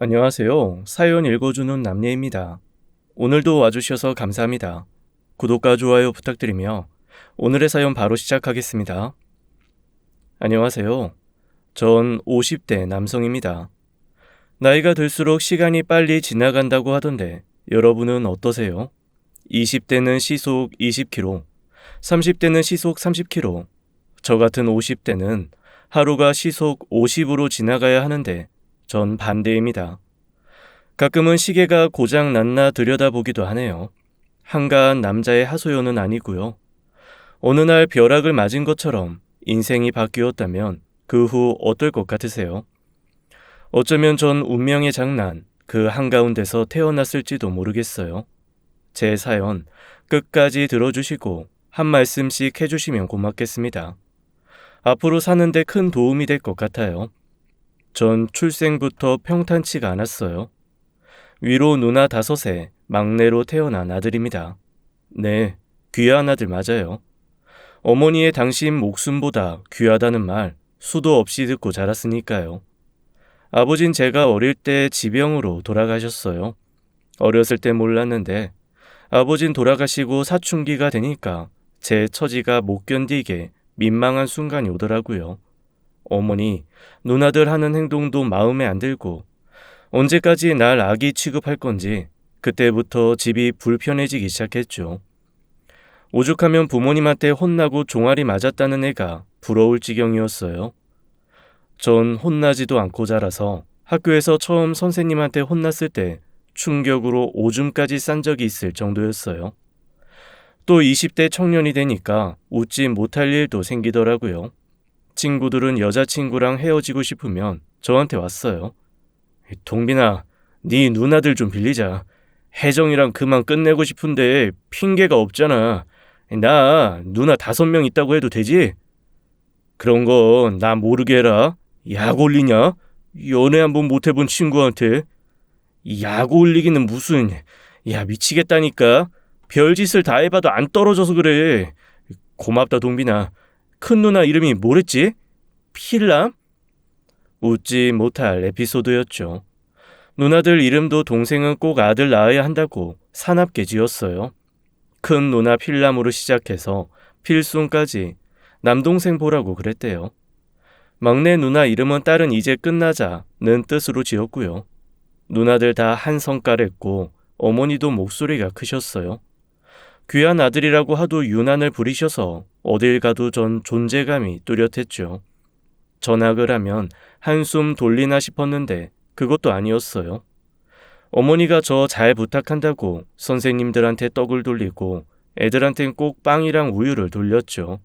안녕하세요. 사연 읽어주는 남예입니다. 오늘도 와주셔서 감사합니다. 구독과 좋아요 부탁드리며 오늘의 사연 바로 시작하겠습니다. 안녕하세요. 전 50대 남성입니다. 나이가 들수록 시간이 빨리 지나간다고 하던데 여러분은 어떠세요? 20대는 시속 20km, 30대는 시속 30km, 저 같은 50대는 하루가 시속 50으로 지나가야 하는데 전 반대입니다. 가끔은 시계가 고장 났나 들여다보기도 하네요. 한가한 남자의 하소연은 아니고요. 어느 날 벼락을 맞은 것처럼 인생이 바뀌었다면 그 후 어떨 것 같으세요? 어쩌면 전 운명의 장난 그 한가운데서 태어났을지도 모르겠어요. 제 사연 끝까지 들어주시고 한 말씀씩 해주시면 고맙겠습니다. 앞으로 사는데 큰 도움이 될 것 같아요. 전 출생부터 평탄치가 않았어요. 위로 누나 5에 막내로 태어난 아들입니다. 네, 귀한 아들 맞아요. 어머니의 당신 목숨보다 귀하다는 말 수도 없이 듣고 자랐으니까요. 아버진 제가 어릴 때 지병으로 돌아가셨어요. 어렸을 때 몰랐는데 아버진 돌아가시고 사춘기가 되니까 제 처지가 못 견디게 민망한 순간이 오더라고요. 어머니, 누나들 하는 행동도 마음에 안 들고 언제까지 날 아기 취급할 건지 그때부터 집이 불편해지기 시작했죠. 오죽하면 부모님한테 혼나고 종아리 맞았다는 애가 부러울 지경이었어요. 전 혼나지도 않고 자라서 학교에서 처음 선생님한테 혼났을 때 충격으로 오줌까지 싼 적이 있을 정도였어요. 또 20대 청년이 되니까 웃지 못할 일도 생기더라고요. 친구들은 여자친구랑 헤어지고 싶으면 저한테 왔어요. 동빈아, 네 누나들 좀 빌리자. 혜정이랑 그만 끝내고 싶은데 핑계가 없잖아. 나 누나 5명 있다고 해도 되지? 그런 거 나 모르게 해라. 약 올리냐? 연애 한번 못 해본 친구한테. 약 올리기는 무슨... 야, 미치겠다니까. 별짓을 다 해봐도 안 떨어져서 그래. 고맙다 동빈아. 큰 누나 이름이 뭐랬지? 필람? 웃지 못할 에피소드였죠. 누나들 이름도 동생은 꼭 아들 낳아야 한다고 사납게 지었어요. 큰 누나 필람으로 시작해서 필순까지 남동생 보라고 그랬대요. 막내 누나 이름은 딸은 이제 끝나자는 뜻으로 지었고요. 누나들 다 한 성깔했고 어머니도 목소리가 크셨어요. 귀한 아들이라고 하도 유난을 부리셔서 어딜 가도 전 존재감이 뚜렷했죠. 전학을 하면 한숨 돌리나 싶었는데 그것도 아니었어요. 어머니가 저 잘 부탁한다고 선생님들한테 떡을 돌리고 애들한텐 꼭 빵이랑 우유를 돌렸죠.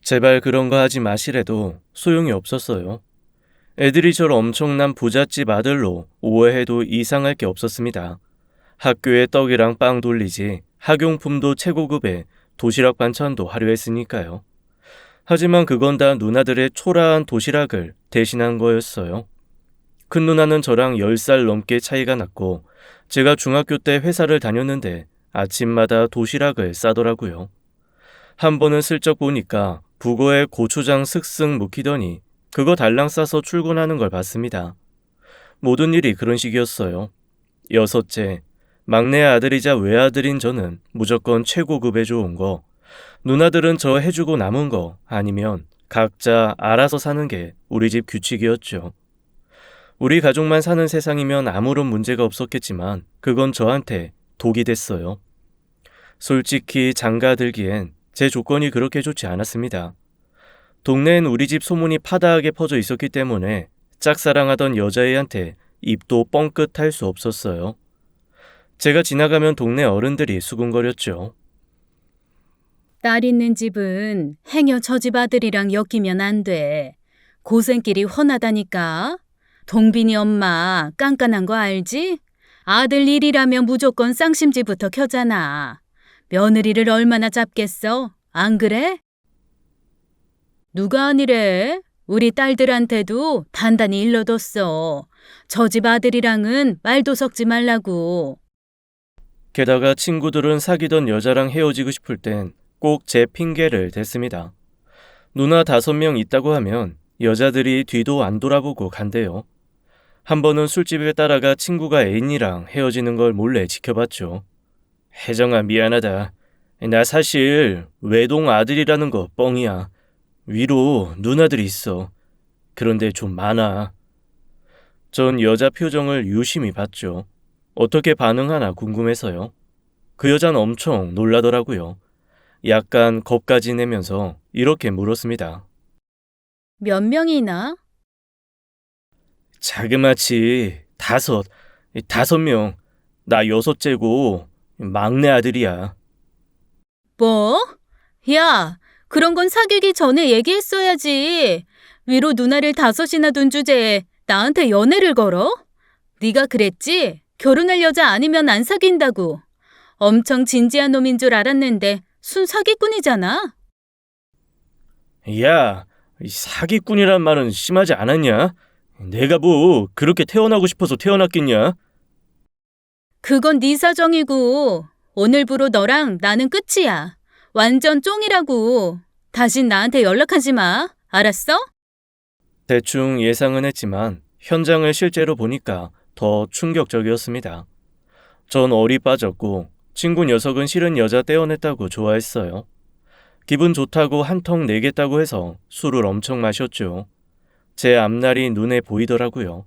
제발 그런 거 하지 마시래도 소용이 없었어요. 애들이 저를 엄청난 부잣집 아들로 오해해도 이상할 게 없었습니다. 학교에 떡이랑 빵 돌리지 학용품도 최고급에 도시락 반찬도 화려했으니까요. 하지만 그건 다 누나들의 초라한 도시락을 대신한 거였어요. 큰 누나는 저랑 10살 넘게 차이가 났고 제가 중학교 때 회사를 다녔는데 아침마다 도시락을 싸더라고요. 한 번은 슬쩍 보니까 북어에 고추장 슥슥 묵히더니 그거 달랑 싸서 출근하는 걸 봤습니다. 모든 일이 그런 식이었어요. 6째, 막내 아들이자 외아들인 저는 무조건 최고급에 좋은 거, 누나들은 저 해주고 남은 거 아니면 각자 알아서 사는 게 우리 집 규칙이었죠. 우리 가족만 사는 세상이면 아무런 문제가 없었겠지만 그건 저한테 독이 됐어요. 솔직히 장가들기엔 제 조건이 그렇게 좋지 않았습니다. 동네엔 우리 집 소문이 파다하게 퍼져 있었기 때문에 짝사랑하던 여자애한테 입도 뻥끗 할 수 없었어요. 제가 지나가면 동네 어른들이 수군거렸죠. 딸 있는 집은 행여 저 집 아들이랑 엮이면 안 돼. 고생길이 훤하다니까. 동빈이 엄마 깐깐한 거 알지? 아들 일이라면 무조건 쌍심지부터 켜잖아. 며느리를 얼마나 잡겠어? 안 그래? 누가 아니래? 우리 딸들한테도 단단히 일러뒀어. 저 집 아들이랑은 말도 섞지 말라고. 게다가 친구들은 사귀던 여자랑 헤어지고 싶을 땐 꼭 제 핑계를 댔습니다. 누나 5명 있다고 하면 여자들이 뒤도 안 돌아보고 간대요. 한 번은 술집에 따라가 친구가 애인이랑 헤어지는 걸 몰래 지켜봤죠. 혜정아, 미안하다. 나 사실 외동 아들이라는 거 뻥이야. 위로 누나들이 있어. 그런데 좀 많아. 전 여자 표정을 유심히 봤죠. 어떻게 반응하나 궁금해서요. 그 여자는 엄청 놀라더라고요. 약간 겁까지 내면서 이렇게 물었습니다. 몇 명이나? 자그마치 5명. 나 6째고 막내 아들이야. 뭐? 야, 그런 건 사귀기 전에 얘기했어야지. 위로 누나를 5이나 둔 주제에 나한테 연애를 걸어? 네가 그랬지? 결혼할 여자 아니면 안 사귄다고. 엄청 진지한 놈인 줄 알았는데 순 사기꾼이잖아. 야, 이 사기꾼이란 말은 심하지 않았냐? 내가 뭐 그렇게 태어나고 싶어서 태어났겠냐? 그건 네 사정이고 오늘부로 너랑 나는 끝이야. 완전 쫑이라고. 다신 나한테 연락하지 마. 알았어? 대충 예상은 했지만 현장을 실제로 보니까 더 충격적이었습니다. 전 얼이 빠졌고 친구 녀석은 실은 여자 떼어냈다고 좋아했어요. 기분 좋다고 한 턱 내겠다고 해서 술을 엄청 마셨죠. 제 앞날이 눈에 보이더라고요.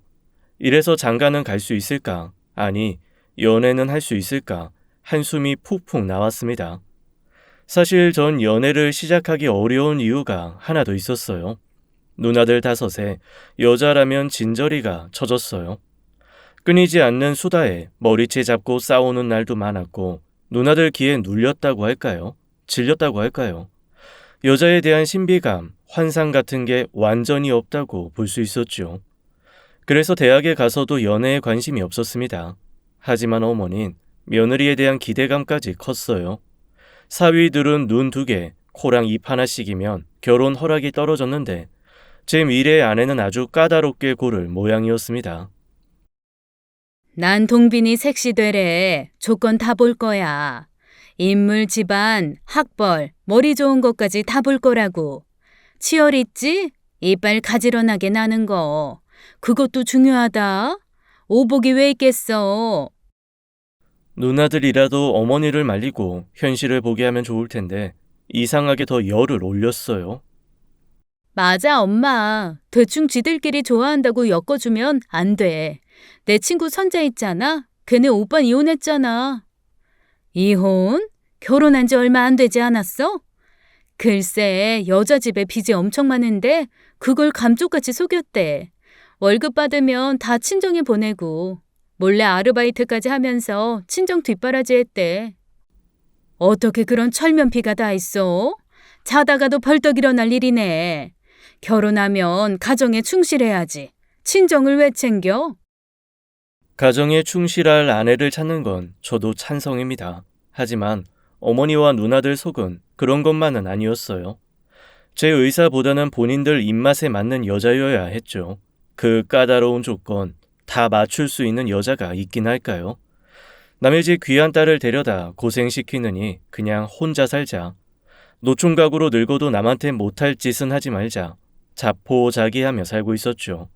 이래서 장가는 갈 수 있을까? 아니, 연애는 할 수 있을까? 한숨이 푹푹 나왔습니다. 사실 전 연애를 시작하기 어려운 이유가 하나 더 있었어요. 누나들 5에 여자라면 진저리가 쳐졌어요. 끊이지 않는 수다에 머리채 잡고 싸우는 날도 많았고 누나들 귀에 눌렸다고 할까요? 질렸다고 할까요? 여자에 대한 신비감, 환상 같은 게 완전히 없다고 볼 수 있었죠. 그래서 대학에 가서도 연애에 관심이 없었습니다. 하지만 어머닌 며느리에 대한 기대감까지 컸어요. 사위들은 눈 2개, 코랑 입 하나씩이면 결혼 허락이 떨어졌는데 제 미래의 아내는 아주 까다롭게 고를 모양이었습니다. 난 동빈이 섹시되래. 조건 다 볼 거야. 인물, 집안, 학벌, 머리 좋은 것까지 다 볼 거라고. 치열 있지? 이빨 가지런하게 나는 거. 그것도 중요하다. 오복이 왜 있겠어? 누나들이라도 어머니를 말리고 현실을 보게 하면 좋을 텐데 이상하게 더 열을 올렸어요. 맞아, 엄마. 대충 지들끼리 좋아한다고 엮어주면 안 돼. 내 친구 선재 있잖아. 걔네 오빠 이혼했잖아. 이혼? 결혼한 지 얼마 안 되지 않았어? 글쎄, 여자 집에 빚이 엄청 많은데 그걸 감쪽같이 속였대. 월급 받으면 다 친정에 보내고 몰래 아르바이트까지 하면서 친정 뒷바라지 했대. 어떻게 그런 철면피가 다 있어? 자다가도 벌떡 일어날 일이네. 결혼하면 가정에 충실해야지. 친정을 왜 챙겨? 가정에 충실할 아내를 찾는 건 저도 찬성입니다. 하지만 어머니와 누나들 속은 그런 것만은 아니었어요. 제 의사보다는 본인들 입맛에 맞는 여자여야 했죠. 그 까다로운 조건 다 맞출 수 있는 여자가 있긴 할까요? 남의 집 귀한 딸을 데려다 고생시키느니 그냥 혼자 살자. 노총각으로 늙어도 남한테 못할 짓은 하지 말자. 자포자기하며 살고 있었죠.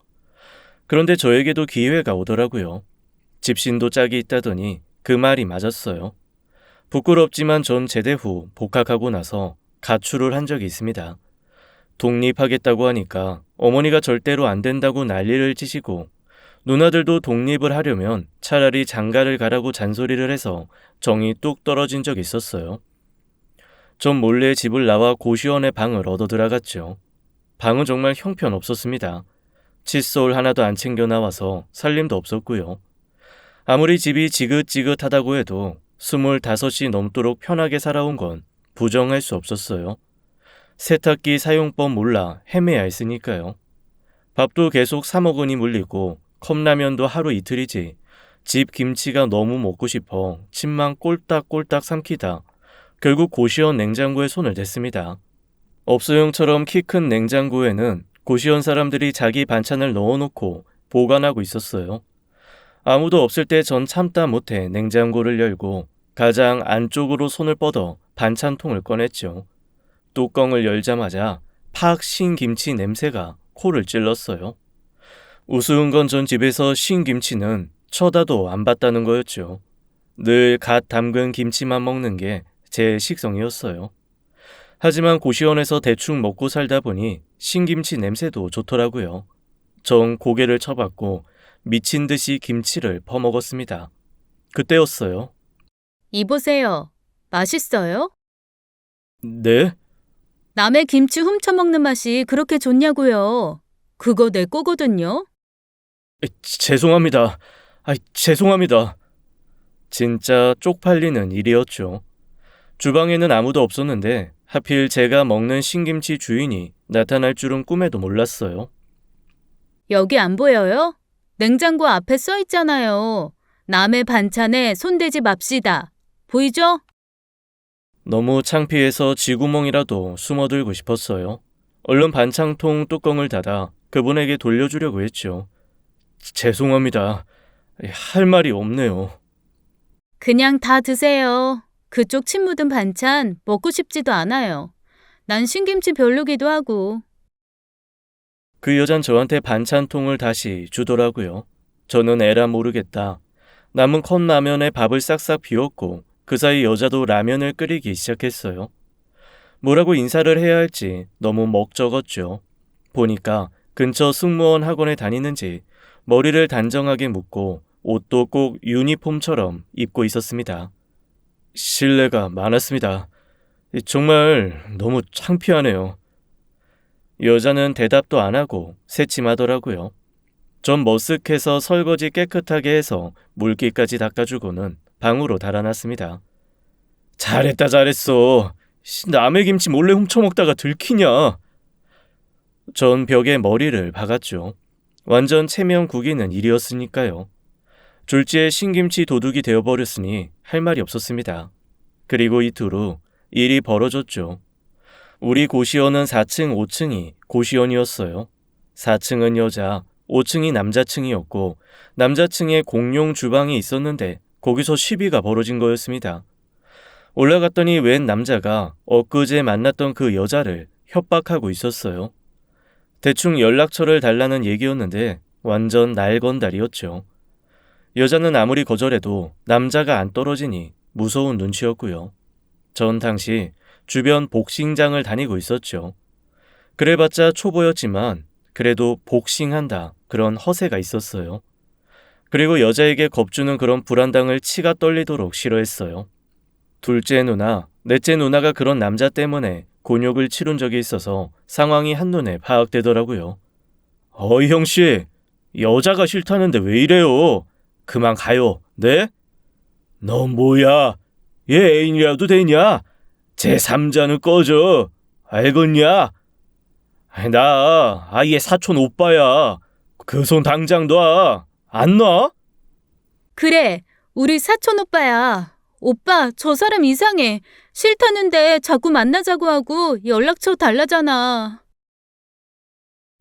그런데 저에게도 기회가 오더라고요. 집신도 짝이 있다더니 그 말이 맞았어요. 부끄럽지만 전 제대 후 복학하고 나서 가출을 한 적이 있습니다. 독립하겠다고 하니까 어머니가 절대로 안 된다고 난리를 치시고 누나들도 독립을 하려면 차라리 장가를 가라고 잔소리를 해서 정이 뚝 떨어진 적이 있었어요. 전 몰래 집을 나와 고시원의 방을 얻어 들어갔죠. 방은 정말 형편없었습니다. 칫솔 하나도 안 챙겨 나와서 살림도 없었고요. 아무리 집이 지긋지긋하다고 해도 25이 넘도록 편하게 살아온 건 부정할 수 없었어요. 세탁기 사용법 몰라 헤매야 했으니까요. 밥도 계속 사 먹으니 물리고 컵라면도 하루 이틀이지 집 김치가 너무 먹고 싶어 침만 꼴딱꼴딱 삼키다 결국 고시원 냉장고에 손을 댔습니다. 업소용처럼 키 큰 냉장고에는 고시원 사람들이 자기 반찬을 넣어놓고 보관하고 있었어요. 아무도 없을 때 전 참다 못해 냉장고를 열고 가장 안쪽으로 손을 뻗어 반찬통을 꺼냈죠. 뚜껑을 열자마자 팍 신 김치 냄새가 코를 찔렀어요. 우스운 건 전 집에서 신김치는 쳐다도 안 봤다는 거였죠. 늘 갓 담근 김치만 먹는 게 제 식성이었어요. 하지만 고시원에서 대충 먹고 살다 보니 신김치 냄새도 좋더라고요. 전 고개를 쳐박고 미친 듯이 김치를 퍼먹었습니다. 그때였어요. 이보세요. 맛있어요? 네? 남의 김치 훔쳐먹는 맛이 그렇게 좋냐고요. 그거 내 거거든요. 죄송합니다. 죄송합니다. 진짜 쪽팔리는 일이었죠. 주방에는 아무도 없었는데 하필 제가 먹는 신김치 주인이 나타날 줄은 꿈에도 몰랐어요. 여기 안 보여요? 냉장고 앞에 써 있잖아요. 남의 반찬에 손대지 맙시다. 보이죠? 너무 창피해서 쥐구멍이라도 숨어들고 싶었어요. 얼른 반찬통 뚜껑을 닫아 그분에게 돌려주려고 했죠. 죄송합니다. 할 말이 없네요. 그냥 다 드세요. 그쪽 침 묻은 반찬 먹고 싶지도 않아요. 난 신김치 별로기도 하고. 그 여잔 저한테 반찬통을 다시 주더라고요. 저는 에라 모르겠다. 남은 컵라면에 밥을 싹싹 비웠고 그 사이 여자도 라면을 끓이기 시작했어요. 뭐라고 인사를 해야 할지 너무 먹적었죠. 보니까 근처 승무원 학원에 다니는지 머리를 단정하게 묶고 옷도 꼭 유니폼처럼 입고 있었습니다. 실례가 많았습니다. 정말 너무 창피하네요. 여자는 대답도 안 하고 새침하더라고요. 전 머쓱해서 설거지 깨끗하게 해서 물기까지 닦아주고는 방으로 달아났습니다. 잘했다 잘했어. 남의 김치 몰래 훔쳐먹다가 들키냐. 전 벽에 머리를 박았죠. 완전 체면 구기는 일이었으니까요. 졸지에 신김치 도둑이 되어버렸으니 할 말이 없었습니다. 그리고 이틀 후 일이 벌어졌죠. 우리 고시원은 4층, 5층이 고시원이었어요. 4층은 여자, 5층이 남자층이었고 남자층에 공용 주방이 있었는데 거기서 시비가 벌어진 거였습니다. 올라갔더니 웬 남자가 엊그제 만났던 그 여자를 협박하고 있었어요. 대충 연락처를 달라는 얘기였는데 완전 날건달이었죠. 여자는 아무리 거절해도 남자가 안 떨어지니 무서운 눈치였고요. 전 당시 주변 복싱장을 다니고 있었죠. 그래봤자 초보였지만 그래도 복싱한다 그런 허세가 있었어요. 그리고 여자에게 겁주는 그런 불안당을 치가 떨리도록 싫어했어요. 둘째 누나, 넷째 누나가 그런 남자 때문에 곤욕을 치룬 적이 있어서 상황이 한눈에 파악되더라고요. 어이 형씨, 여자가 싫다는데 왜 이래요? 그만 가요, 네? 너 뭐야? 얘 애인이라도 되냐? 제3자는 꺼져. 알겠냐? 나 아예 사촌 오빠야. 그 손 당장 놔. 안 놔? 그래, 우리 사촌 오빠야. 오빠, 저 사람 이상해. 싫다는데 자꾸 만나자고 하고 연락처 달라잖아.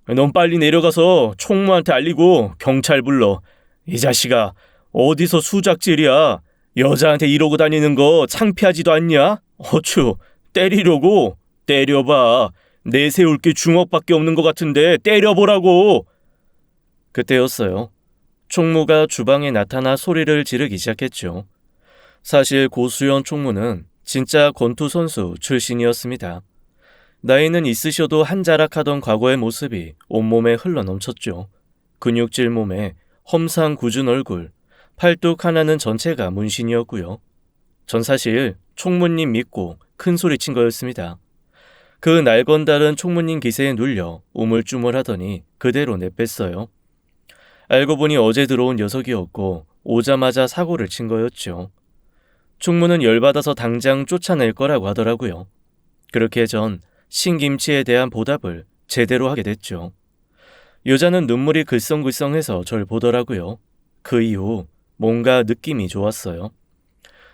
넌 빨리 내려가서 총무한테 알리고 경찰 불러. 이 자식아, 어디서 수작질이야. 여자한테 이러고 다니는 거 창피하지도 않냐? 어쭈, 때리려고? 때려봐. 내세울 게 주먹밖에 없는 것 같은데 때려보라고. 그때였어요. 총무가 주방에 나타나 소리를 지르기 시작했죠. 사실 고수연 총무는 진짜 권투 선수 출신이었습니다. 나이는 있으셔도 한자락하던 과거의 모습이 온몸에 흘러넘쳤죠. 근육질 몸에 험상 굳은 얼굴, 팔뚝 하나는 전체가 문신이었고요. 전 사실 총무님 믿고 큰 소리 친 거였습니다. 그 날건달은 총무님 기세에 눌려 우물쭈물하더니 그대로 내뺐어요. 알고 보니 어제 들어온 녀석이었고 오자마자 사고를 친 거였죠. 총무는 열받아서 당장 쫓아낼 거라고 하더라고요. 그렇게 전 신김치에 대한 보답을 제대로 하게 됐죠. 여자는 눈물이 글썽글썽해서 절 보더라고요. 그 이후 뭔가 느낌이 좋았어요.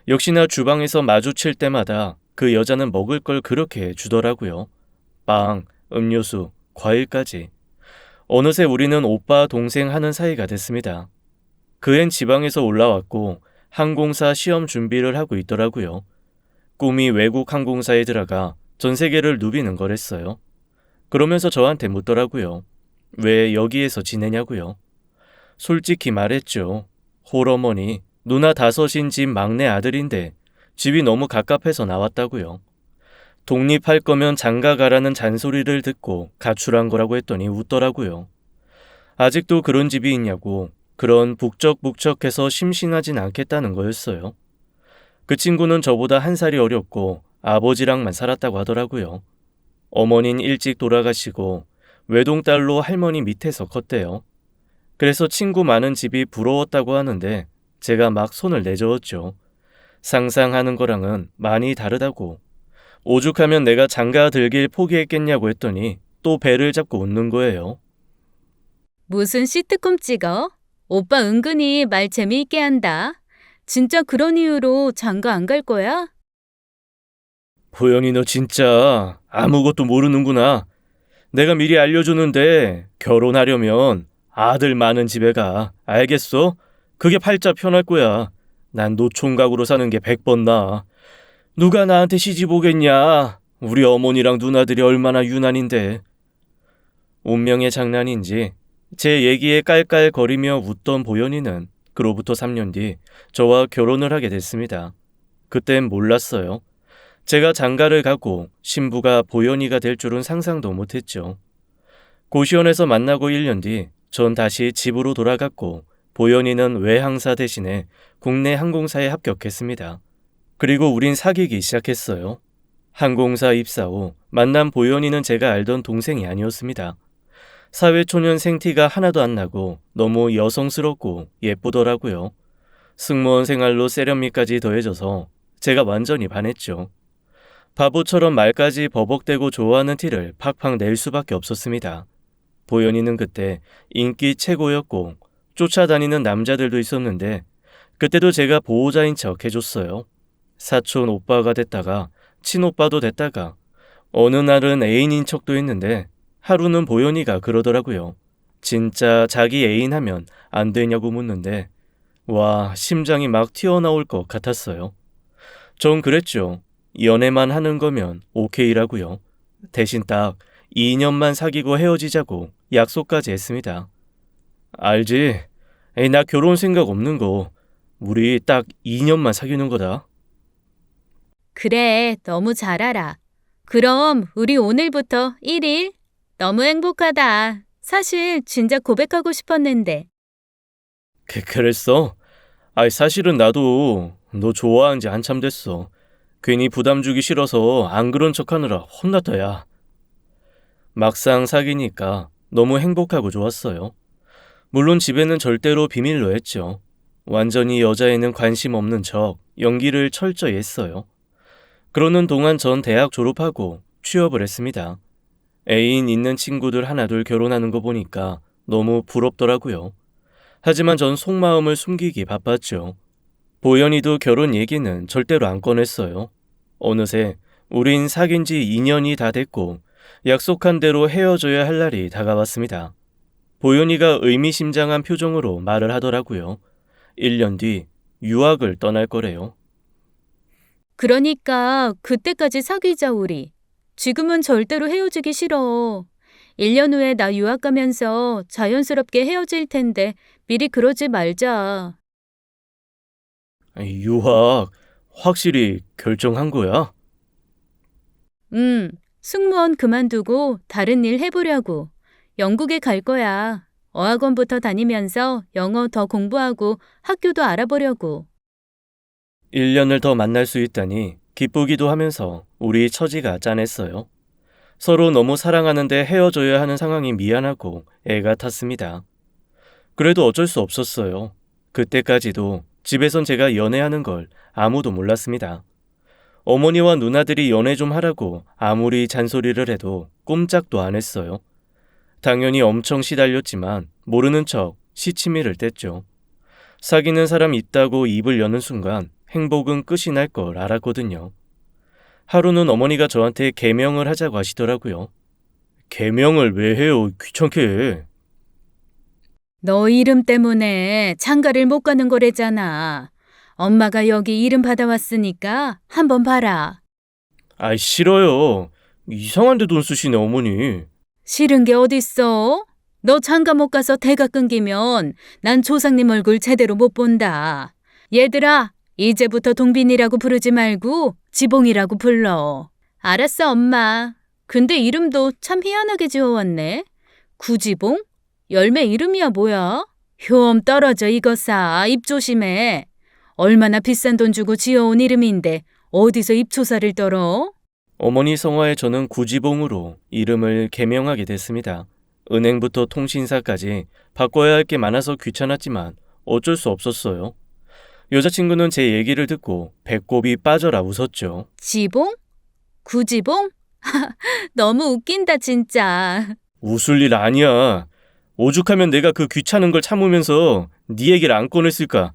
역시나 주방에서 마주칠 때마다 그 여자는 먹을 걸 그렇게 주더라고요. 빵, 음료수, 과일까지. 어느새 우리는 오빠 동생 하는 사이가 됐습니다. 그 앤 지방에서 올라왔고 항공사 시험 준비를 하고 있더라고요. 꿈이 외국 항공사에 들어가 전 세계를 누비는 거랬어요. 그러면서 저한테 묻더라고요. 왜 여기에서 지내냐고요. 솔직히 말했죠. 홀어머니, 누나 다섯인 집 막내 아들인데 집이 너무 갑갑해서 나왔다고요. 독립할 거면 장가 가라는 잔소리를 듣고 가출한 거라고 했더니 웃더라고요. 아직도 그런 집이 있냐고, 그런 북적북적해서 심심하진 않겠다는 거였어요. 그 친구는 저보다 한 살이 어렸고 아버지랑만 살았다고 하더라고요. 어머닌 일찍 돌아가시고 외동딸로 할머니 밑에서 컸대요. 그래서 친구 많은 집이 부러웠다고 하는데 제가 막 손을 내저었죠. 상상하는 거랑은 많이 다르다고. 오죽하면 내가 장가 들길 포기했겠냐고 했더니 또 배를 잡고 웃는 거예요. 무슨 시트콤 찍어? 오빠 은근히 말 재미있게 한다. 진짜 그런 이유로 장가 안 갈 거야? 보영이 너 진짜 아무것도 모르는구나. 내가 미리 알려주는데 결혼하려면 아들 많은 집에 가. 알겠어? 그게 팔자 편할 거야. 난 노총각으로 사는 게 100번 나아. 누가 나한테 시집 오겠냐. 우리 어머니랑 누나들이 얼마나 유난인데. 운명의 장난인지 제 얘기에 깔깔거리며 웃던 보현이는 그로부터 3년 뒤 저와 결혼을 하게 됐습니다. 그땐 몰랐어요. 제가 장가를 가고 신부가 보현이가 될 줄은 상상도 못했죠. 고시원에서 만나고 1년 뒤 전 다시 집으로 돌아갔고 보현이는 외항사 대신에 국내 항공사에 합격했습니다. 그리고 우린 사귀기 시작했어요. 항공사 입사 후 만난 보현이는 제가 알던 동생이 아니었습니다. 사회초년 생티가 하나도 안 나고 너무 여성스럽고 예쁘더라고요. 승무원 생활로 세련미까지 더해져서 제가 완전히 반했죠. 바보처럼 말까지 버벅대고 좋아하는 티를 팍팍 낼 수밖에 없었습니다. 보현이는 그때 인기 최고였고 쫓아다니는 남자들도 있었는데 그때도 제가 보호자인 척 해줬어요. 사촌 오빠가 됐다가 친오빠도 됐다가 어느 날은 애인인 척도 했는데 하루는 보현이가 그러더라고요. 진짜 자기 애인 하면 안 되냐고 묻는데 와, 심장이 막 튀어나올 것 같았어요. 전 그랬죠. 연애만 하는 거면 오케이라고요. 대신 딱 2년만 사귀고 헤어지자고 약속까지 했습니다. 알지? 에이, 나 결혼 생각 없는 거. 우리 딱 2년만 사귀는 거다. 그래, 너무 잘 알아. 그럼 우리 오늘부터 1일? 너무 행복하다. 사실 진짜 고백하고 싶었는데. 그랬어? 아이, 사실은 나도 너 좋아한 지 한참 됐어. 괜히 부담 주기 싫어서 안 그런 척 하느라 혼났다, 야. 막상 사귀니까 너무 행복하고 좋았어요. 물론 집에는 절대로 비밀로 했죠. 완전히 여자에는 관심 없는 척 연기를 철저히 했어요. 그러는 동안 전 대학 졸업하고 취업을 했습니다. 애인 있는 친구들 하나둘 결혼하는 거 보니까 너무 부럽더라고요. 하지만 전 속마음을 숨기기 바빴죠. 보현이도 결혼 얘기는 절대로 안 꺼냈어요. 어느새 우린 사귄 지 2년이 다 됐고 약속한 대로 헤어져야 할 날이 다가왔습니다. 보현이가 의미심장한 표정으로 말을 하더라고요. 1년 뒤 유학을 떠날 거래요. 그러니까 그때까지 사귀자, 우리. 지금은 절대로 헤어지기 싫어. 1년 후에 나 유학 가면서 자연스럽게 헤어질 텐데 미리 그러지 말자. 유학 확실히 결정한 거야? 승무원 그만두고 다른 일 해보려고. 영국에 갈 거야. 어학원부터 다니면서 영어 더 공부하고 학교도 알아보려고. 1년을 더 만날 수 있다니 기쁘기도 하면서 우리 처지가 짠했어요. 서로 너무 사랑하는데 헤어져야 하는 상황이 미안하고 애가 탔습니다. 그래도 어쩔 수 없었어요. 그때까지도 집에선 제가 연애하는 걸 아무도 몰랐습니다. 어머니와 누나들이 연애 좀 하라고 아무리 잔소리를 해도 꼼짝도 안 했어요. 당연히 엄청 시달렸지만 모르는 척 시치미를 뗐죠. 사귀는 사람 있다고 입을 여는 순간 행복은 끝이 날 걸 알았거든요. 하루는 어머니가 저한테 개명을 하자고 하시더라고요. 개명을 왜 해요? 귀찮게 해. 너 이름 때문에 장가를 못 가는 거래잖아. 엄마가 여기 이름 받아왔으니까 한번 봐라. 아이, 싫어요. 이상한 데 돈 쓰시네, 어머니. 싫은 게 어딨어? 너 장가 못 가서 대가 끊기면 난 조상님 얼굴 제대로 못 본다. 얘들아, 이제부터 동빈이라고 부르지 말고 지봉이라고 불러. 알았어, 엄마. 근데 이름도 참 희한하게 지어왔네. 구지봉? 열매 이름이야 뭐야? 효엄 떨어져 이거사. 입 조심해. 얼마나 비싼 돈 주고 지어온 이름인데 어디서 입초사를 떨어? 어머니 성화에 저는 구지봉으로 이름을 개명하게 됐습니다. 은행부터 통신사까지 바꿔야 할 게 많아서 귀찮았지만 어쩔 수 없었어요. 여자친구는 제 얘기를 듣고 배꼽이 빠져라 웃었죠. 지봉? 구지봉? 너무 웃긴다 진짜. 웃을 일 아니야. 오죽하면 내가 그 귀찮은 걸 참으면서 네 얘기를 안 꺼냈을까.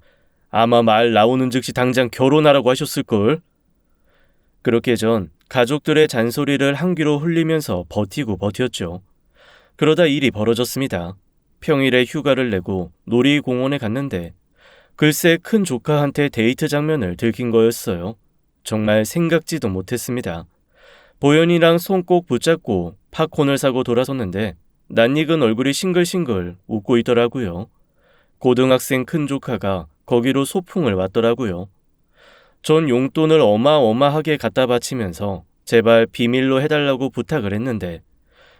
아마 말 나오는 즉시 당장 결혼하라고 하셨을걸. 그렇게 전 가족들의 잔소리를 한 귀로 흘리면서 버티고 버텼죠. 그러다 일이 벌어졌습니다. 평일에 휴가를 내고 놀이공원에 갔는데 글쎄 큰 조카한테 데이트 장면을 들킨 거였어요. 정말 생각지도 못했습니다. 보현이랑 손 꼭 붙잡고 팝콘을 사고 돌아섰는데 낯익은 얼굴이 싱글싱글 웃고 있더라고요. 고등학생 큰 조카가 거기로 소풍을 왔더라고요. 전 용돈을 어마어마하게 갖다 바치면서 제발 비밀로 해달라고 부탁을 했는데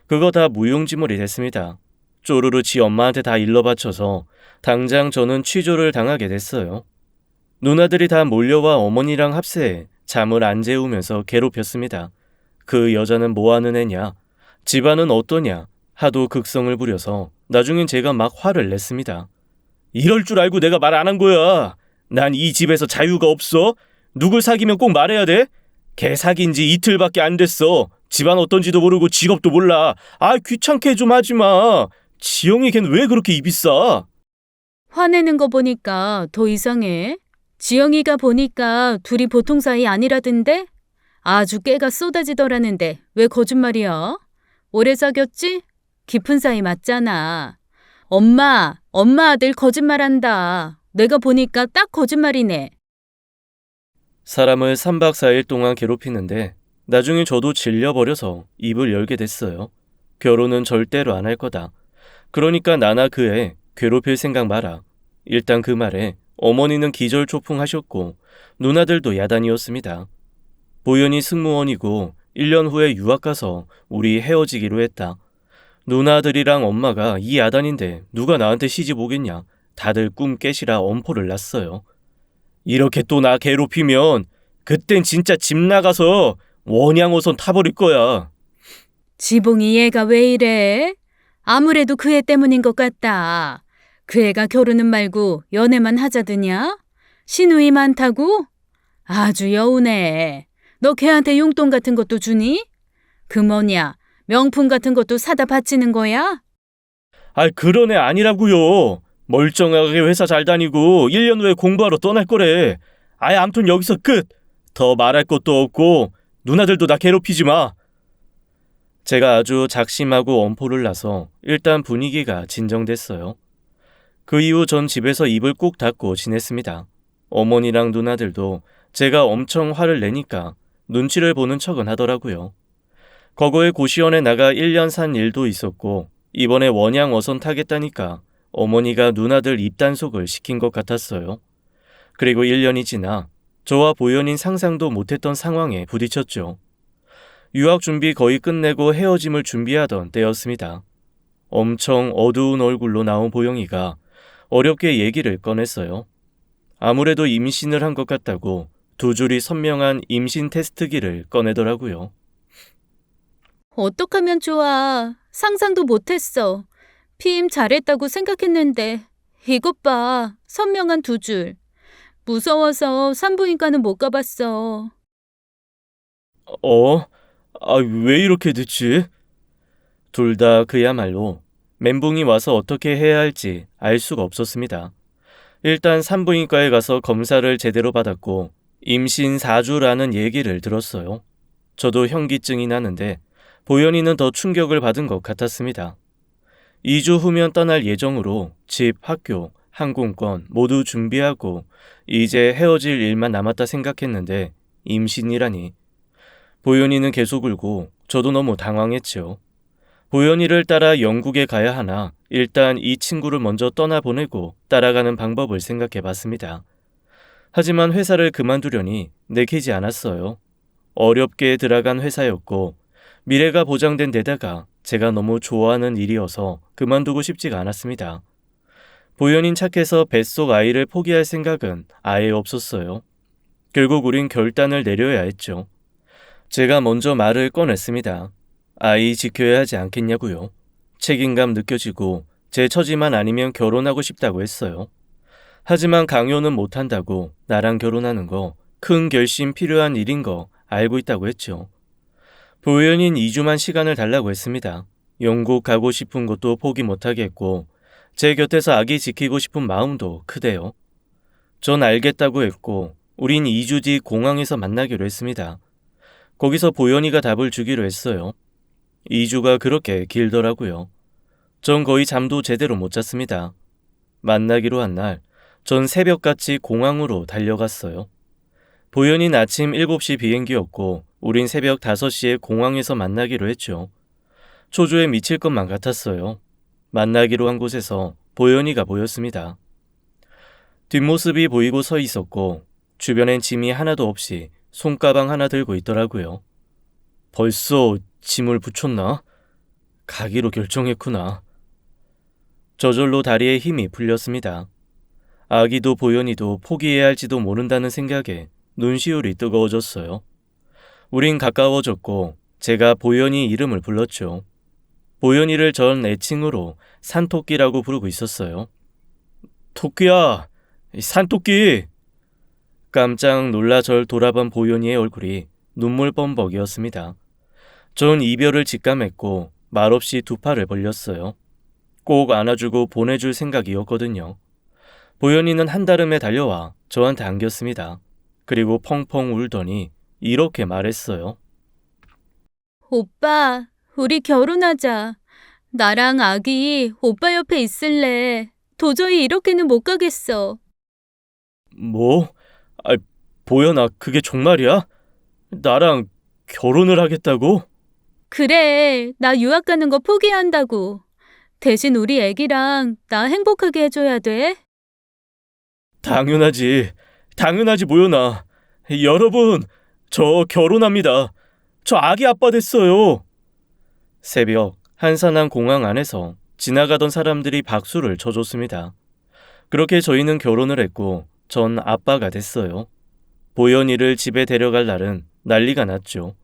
그거 다 무용지물이 됐습니다. 쪼르르 지 엄마한테 다 일러 바쳐서 당장 저는 취조를 당하게 됐어요. 누나들이 다 몰려와 어머니랑 합세해 잠을 안 재우면서 괴롭혔습니다. 그 여자는 뭐하는 애냐? 집안은 어떠냐? 하도 극성을 부려서 나중엔 제가 막 화를 냈습니다. 이럴 줄 알고 내가 말 안 한 거야. 난 이 집에서 자유가 없어? 누굴 사귀면 꼭 말해야 돼? 걔 사귄 지 이틀밖에 안 됐어. 집안 어떤지도 모르고 직업도 몰라. 아, 귀찮게 좀 하지 마. 지영이 걔는 왜 그렇게 입이 싸? 화내는 거 보니까 더 이상해. 지영이가 보니까 둘이 보통 사이 아니라던데? 아주 깨가 쏟아지더라는데 왜 거짓말이야? 오래 사귀었지? 깊은 사이 맞잖아. 엄마 아들 거짓말한다. 내가 보니까 딱 거짓말이네. 사람을 3박 4일 동안 괴롭히는데 나중에 저도 질려버려서 입을 열게 됐어요. 결혼은 절대로 안 할 거다. 그러니까 나나 그 애 괴롭힐 생각 마라. 일단 그 말에 어머니는 기절초풍하셨고 누나들도 야단이었습니다. 보현이 승무원이고 1년 후에 유학 가서 우리 헤어지기로 했다. 누나들이랑 엄마가 이 야단인데 누가 나한테 시집 오겠냐. 다들 꿈 깨시라 엄포를 놨어요. 이렇게 또 나 괴롭히면 그땐 진짜 집 나가서 원양어선 타버릴 거야. 지봉이 얘가 왜 이래? 아무래도 그 애 때문인 것 같다. 그 애가 결혼은 말고 연애만 하자드냐? 시누이 많다고? 아주 여우네. 너 걔한테 용돈 같은 것도 주니? 그 뭐냐, 명품 같은 것도 사다 바치는 거야? 아, 그런 애 아니라고요. 멀쩡하게 회사 잘 다니고 1년 후에 공부하러 떠날 거래. 아예 암튼 여기서 끝. 더 말할 것도 없고 누나들도 나 괴롭히지 마. 제가 아주 작심하고 엄포를 놔서 일단 분위기가 진정됐어요. 그 이후 전 집에서 입을 꾹 닫고 지냈습니다. 어머니랑 누나들도 제가 엄청 화를 내니까 눈치를 보는 척은 하더라고요. 과거에 고시원에 나가 1년 산 일도 있었고 이번에 원양 어선 타겠다니까 어머니가 누나들 입단속을 시킨 것 같았어요. 그리고 1년이 지나 저와 보현인 상상도 못했던 상황에 부딪혔죠. 유학 준비 거의 끝내고 헤어짐을 준비하던 때였습니다. 엄청 어두운 얼굴로 나온 보영이가 어렵게 얘기를 꺼냈어요. 아무래도 임신을 한 것 같다고 두 줄이 선명한 임신 테스트기를 꺼내더라고요. 어떡하면 좋아. 상상도 못했어. 피임 잘했다고 생각했는데 이것 봐. 선명한 두 줄. 무서워서 산부인과는 못 가봤어. 왜 이렇게 늦지? 둘 다 그야말로 멘붕이 와서 어떻게 해야 할지 알 수가 없었습니다. 일단 산부인과에 가서 검사를 제대로 받았고 임신 4주라는 얘기를 들었어요. 저도 현기증이 나는데 보현이는 더 충격을 받은 것 같았습니다. 2주 후면 떠날 예정으로 집, 학교, 항공권 모두 준비하고 이제 헤어질 일만 남았다 생각했는데 임신이라니. 보현이는 계속 울고 저도 너무 당황했죠. 보현이를 따라 영국에 가야 하나 일단 이 친구를 먼저 떠나보내고 따라가는 방법을 생각해 봤습니다. 하지만 회사를 그만두려니 내키지 않았어요. 어렵게 들어간 회사였고 미래가 보장된 데다가 제가 너무 좋아하는 일이어서 그만두고 싶지가 않았습니다. 보현인 착해서 뱃속 아이를 포기할 생각은 아예 없었어요. 결국 우린 결단을 내려야 했죠. 제가 먼저 말을 꺼냈습니다. 아이 지켜야 하지 않겠냐고요. 책임감 느껴지고 제 처지만 아니면 결혼하고 싶다고 했어요. 하지만 강요는 못한다고 나랑 결혼하는 거 큰 결심 필요한 일인 거 알고 있다고 했죠. 보현인 2주만 시간을 달라고 했습니다. 영국 가고 싶은 것도 포기 못하겠고 제 곁에서 아기 지키고 싶은 마음도 크대요. 전 알겠다고 했고 우린 2주 뒤 공항에서 만나기로 했습니다. 거기서 보현이가 답을 주기로 했어요. 2주가 그렇게 길더라고요. 전 거의 잠도 제대로 못 잤습니다. 만나기로 한 날, 전 새벽같이 공항으로 달려갔어요. 보현이는 아침 7시 비행기였고 우린 새벽 5시에 공항에서 만나기로 했죠. 초조해 미칠 것만 같았어요. 만나기로 한 곳에서 보현이가 보였습니다. 뒷모습이 보이고 서 있었고 주변엔 짐이 하나도 없이 손가방 하나 들고 있더라고요. 벌써 짐을 붙였나? 가기로 결정했구나. 저절로 다리에 힘이 풀렸습니다. 아기도 보현이도 포기해야 할지도 모른다는 생각에 눈시울이 뜨거워졌어요. 우린 가까워졌고 제가 보현이 이름을 불렀죠. 보현이를 전 애칭으로 산토끼라고 부르고 있었어요. 토끼야, 산토끼! 깜짝 놀라 절 돌아본 보현이의 얼굴이 눈물 범벅이었습니다. 전 이별을 직감했고 말없이 두 팔을 벌렸어요. 꼭 안아주고 보내줄 생각이었거든요. 보현이는 한달음에 달려와 저한테 안겼습니다. 그리고 펑펑 울더니 이렇게 말했어요. 오빠, 우리 결혼하자. 나랑 아기 오빠 옆에 있을래. 도저히 이렇게는 못 가겠어. 뭐? 보현아, 그게 정말이야? 나랑 결혼을 하겠다고? 그래, 나 유학 가는 거 포기한다고. 대신 우리 애기랑 나 행복하게 해줘야 돼. 당연하지. 당연하지, 보현아. 여러분, 저 결혼합니다. 저 아기 아빠 됐어요. 새벽 한산한 공항 안에서 지나가던 사람들이 박수를 쳐줬습니다. 그렇게 저희는 결혼을 했고 전 아빠가 됐어요. 보현이를 집에 데려갈 날은 난리가 났죠.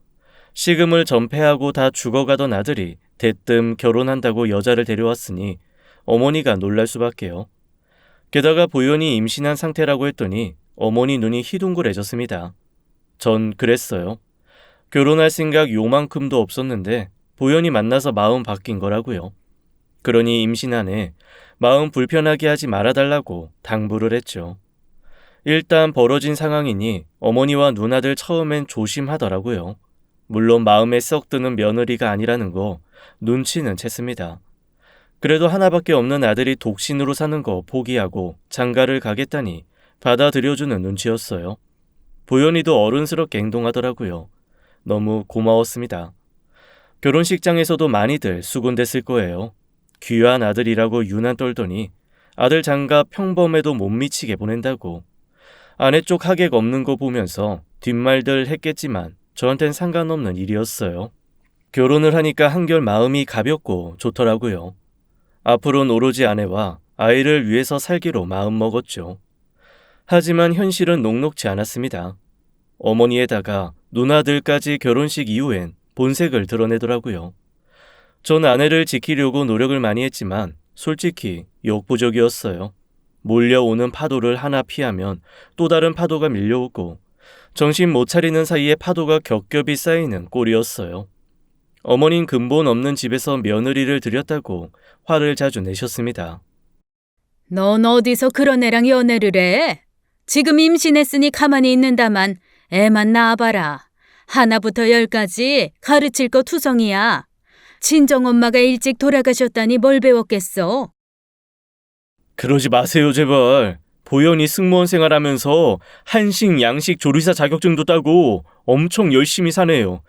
식음을 전폐하고 다 죽어가던 아들이 대뜸 결혼한다고 여자를 데려왔으니 어머니가 놀랄 수밖에요. 게다가 보현이 임신한 상태라고 했더니 어머니 눈이 희둥그레졌습니다. 전 그랬어요. 결혼할 생각 요만큼도 없었는데 보현이 만나서 마음 바뀐 거라고요. 그러니 임신한 애 마음 불편하게 하지 말아달라고 당부를 했죠. 일단 벌어진 상황이니 어머니와 누나들 처음엔 조심하더라고요. 물론 마음에 썩 드는 며느리가 아니라는 거 눈치는 챘습니다. 그래도 하나밖에 없는 아들이 독신으로 사는 거 포기하고 장가를 가겠다니 받아들여주는 눈치였어요. 보현이도 어른스럽게 행동하더라고요. 너무 고마웠습니다. 결혼식장에서도 많이들 수군댔을 거예요. 귀한 아들이라고 유난 떨더니 아들 장가 평범해도 못 미치게 보낸다고. 아내 쪽 하객 없는 거 보면서 뒷말들 했겠지만 저한텐 상관없는 일이었어요. 결혼을 하니까 한결 마음이 가볍고 좋더라고요. 앞으로는 오로지 아내와 아이를 위해서 살기로 마음먹었죠. 하지만 현실은 녹록지 않았습니다. 어머니에다가 누나들까지 결혼식 이후엔 본색을 드러내더라고요. 전 아내를 지키려고 노력을 많이 했지만 솔직히 역부족이었어요. 몰려오는 파도를 하나 피하면 또 다른 파도가 밀려오고 정신 못 차리는 사이에 파도가 겹겹이 쌓이는 꼴이었어요. 어머닌 근본 없는 집에서 며느리를 들였다고 화를 자주 내셨습니다. 넌 어디서 그런 애랑 연애를 해? 지금 임신했으니 가만히 있는다만 애만 낳아봐라. 하나부터 열까지 가르칠 거 투성이야. 친정엄마가 일찍 돌아가셨다니 뭘 배웠겠어? 그러지 마세요, 제발. 보현이 승무원 생활하면서 한식, 양식 조리사 자격증도 따고 엄청 열심히 사네요.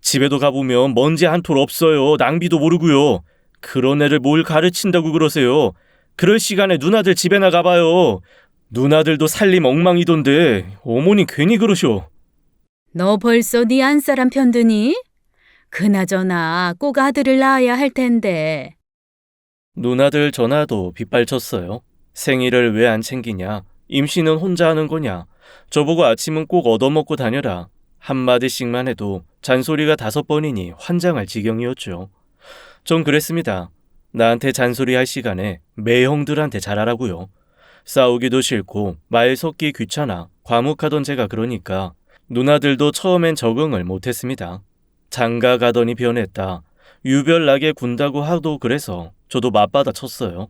집에도 가보면 먼지 한 톨 없어요. 낭비도 모르고요. 그런 애를 뭘 가르친다고 그러세요. 그럴 시간에 누나들 집에 나가봐요. 누나들도 살림 엉망이던데 어머니 괜히 그러셔. 너 벌써 네 안사람 편드니? 그나저나 꼭 아들을 낳아야 할 텐데. 누나들 전화도 빗발쳤어요. 생일을 왜 안 챙기냐? 임신은 혼자 하는 거냐? 저보고 아침은 꼭 얻어먹고 다녀라. 한마디씩만 해도 잔소리가 5번이니 환장할 지경이었죠. 전 그랬습니다. 나한테 잔소리할 시간에 매형들한테 잘하라고요. 싸우기도 싫고 말 섞기 귀찮아 과묵하던 제가 그러니까 누나들도 처음엔 적응을 못했습니다. 장가 가더니 변했다. 유별나게 군다고 하도 그래서 저도 맞받아 쳤어요.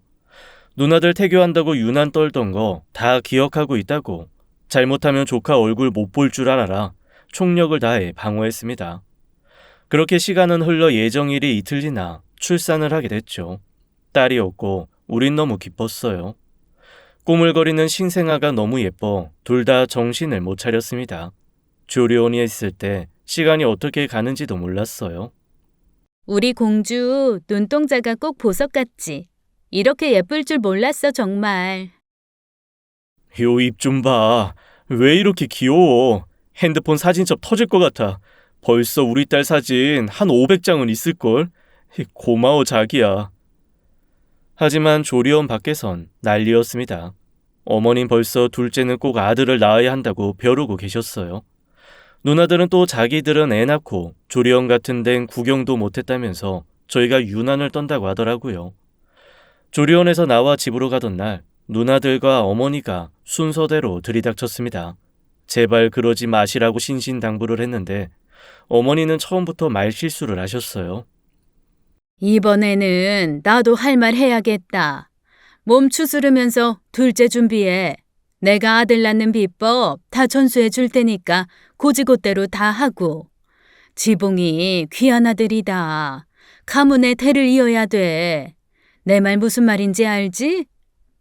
누나들 태교한다고 유난 떨던 거 다 기억하고 있다고. 잘못하면 조카 얼굴 못 볼 줄 알아라. 총력을 다해 방어했습니다. 그렇게 시간은 흘러 예정일이 이틀 지나 출산을 하게 됐죠. 딸이었고 우린 너무 기뻤어요. 꼬물거리는 신생아가 너무 예뻐 둘 다 정신을 못 차렸습니다. 조리원에 있을 때 시간이 어떻게 가는지도 몰랐어요. 우리 공주 눈동자가 꼭 보석 같지. 이렇게 예쁠 줄 몰랐어 정말. 요 입 좀 봐. 왜 이렇게 귀여워. 핸드폰 사진첩 터질 것 같아. 벌써 우리 딸 사진 한 500장은 있을걸. 고마워 자기야. 하지만 조리원 밖에선 난리였습니다. 어머님 벌써 둘째는 꼭 아들을 낳아야 한다고 벼르고 계셨어요. 누나들은 또 자기들은 애 낳고 조리원 같은 데는 구경도 못했다면서 저희가 유난을 떤다고 하더라고요. 조리원에서 나와 집으로 가던 날 누나들과 어머니가 순서대로 들이닥쳤습니다. 제발 그러지 마시라고 신신당부를 했는데 어머니는 처음부터 말실수를 하셨어요. 이번에는 나도 할 말 해야겠다. 몸 추스르면서 둘째 준비해. 내가 아들 낳는 비법 다 전수해 줄 테니까 고지고대로 다 하고. 지봉이 귀한 아들이다. 가문의 대를 이어야 돼. 내 말 무슨 말인지 알지?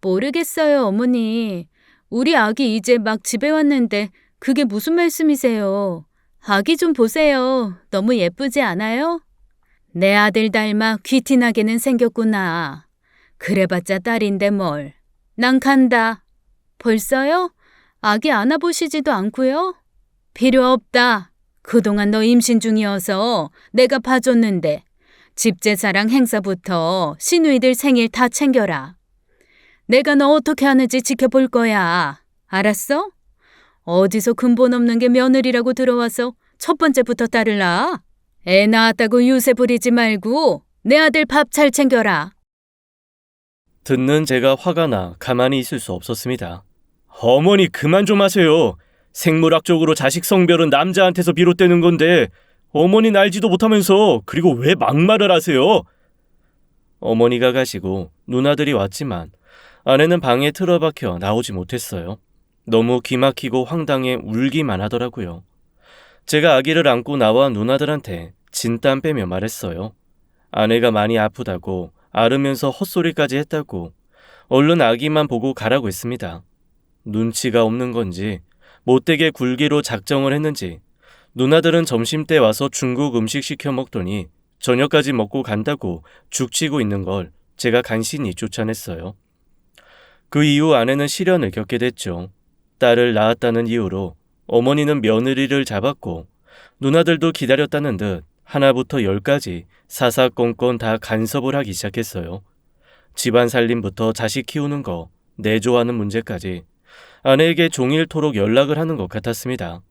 모르겠어요, 어머니. 우리 아기 이제 막 집에 왔는데 그게 무슨 말씀이세요? 아기 좀 보세요. 너무 예쁘지 않아요? 내 아들 닮아 귀티나게는 생겼구나. 그래봤자 딸인데 뭘. 난 간다. 벌써요? 아기 안아보시지도 않고요? 필요 없다. 그동안 너 임신 중이어서 내가 봐줬는데 집제사랑 행사부터 시누이들 생일 다 챙겨라. 내가 너 어떻게 하는지 지켜볼 거야. 알았어? 어디서 근본 없는 게 며느리라고 들어와서 첫 번째부터 딸을 낳아? 애 낳았다고 유세 부리지 말고 내 아들 밥 잘 챙겨라. 듣는 제가 화가 나 가만히 있을 수 없었습니다. 어머니 그만 좀 하세요. 생물학적으로 자식 성별은 남자한테서 비롯되는 건데 어머니는 알지도 못하면서 그리고 왜 막말을 하세요? 어머니가 가시고 누나들이 왔지만 아내는 방에 틀어박혀 나오지 못했어요. 너무 기막히고 황당해 울기만 하더라고요. 제가 아기를 안고 나와 누나들한테 진땀 빼며 말했어요. 아내가 많이 아프다고 앓으면서 헛소리까지 했다고 얼른 아기만 보고 가라고 했습니다. 눈치가 없는 건지 못되게 굴기로 작정을 했는지 누나들은 점심때 와서 중국 음식 시켜 먹더니 저녁까지 먹고 간다고 죽치고 있는 걸 제가 간신히 쫓아냈어요. 그 이후 아내는 시련을 겪게 됐죠. 딸을 낳았다는 이유로 어머니는 며느리를 잡았고 누나들도 기다렸다는 듯 하나부터 10까지 사사건건 다 간섭을 하기 시작했어요. 집안 살림부터 자식 키우는 거, 내조하는 문제까지 아내에게 종일토록 연락을 하는 것 같았습니다.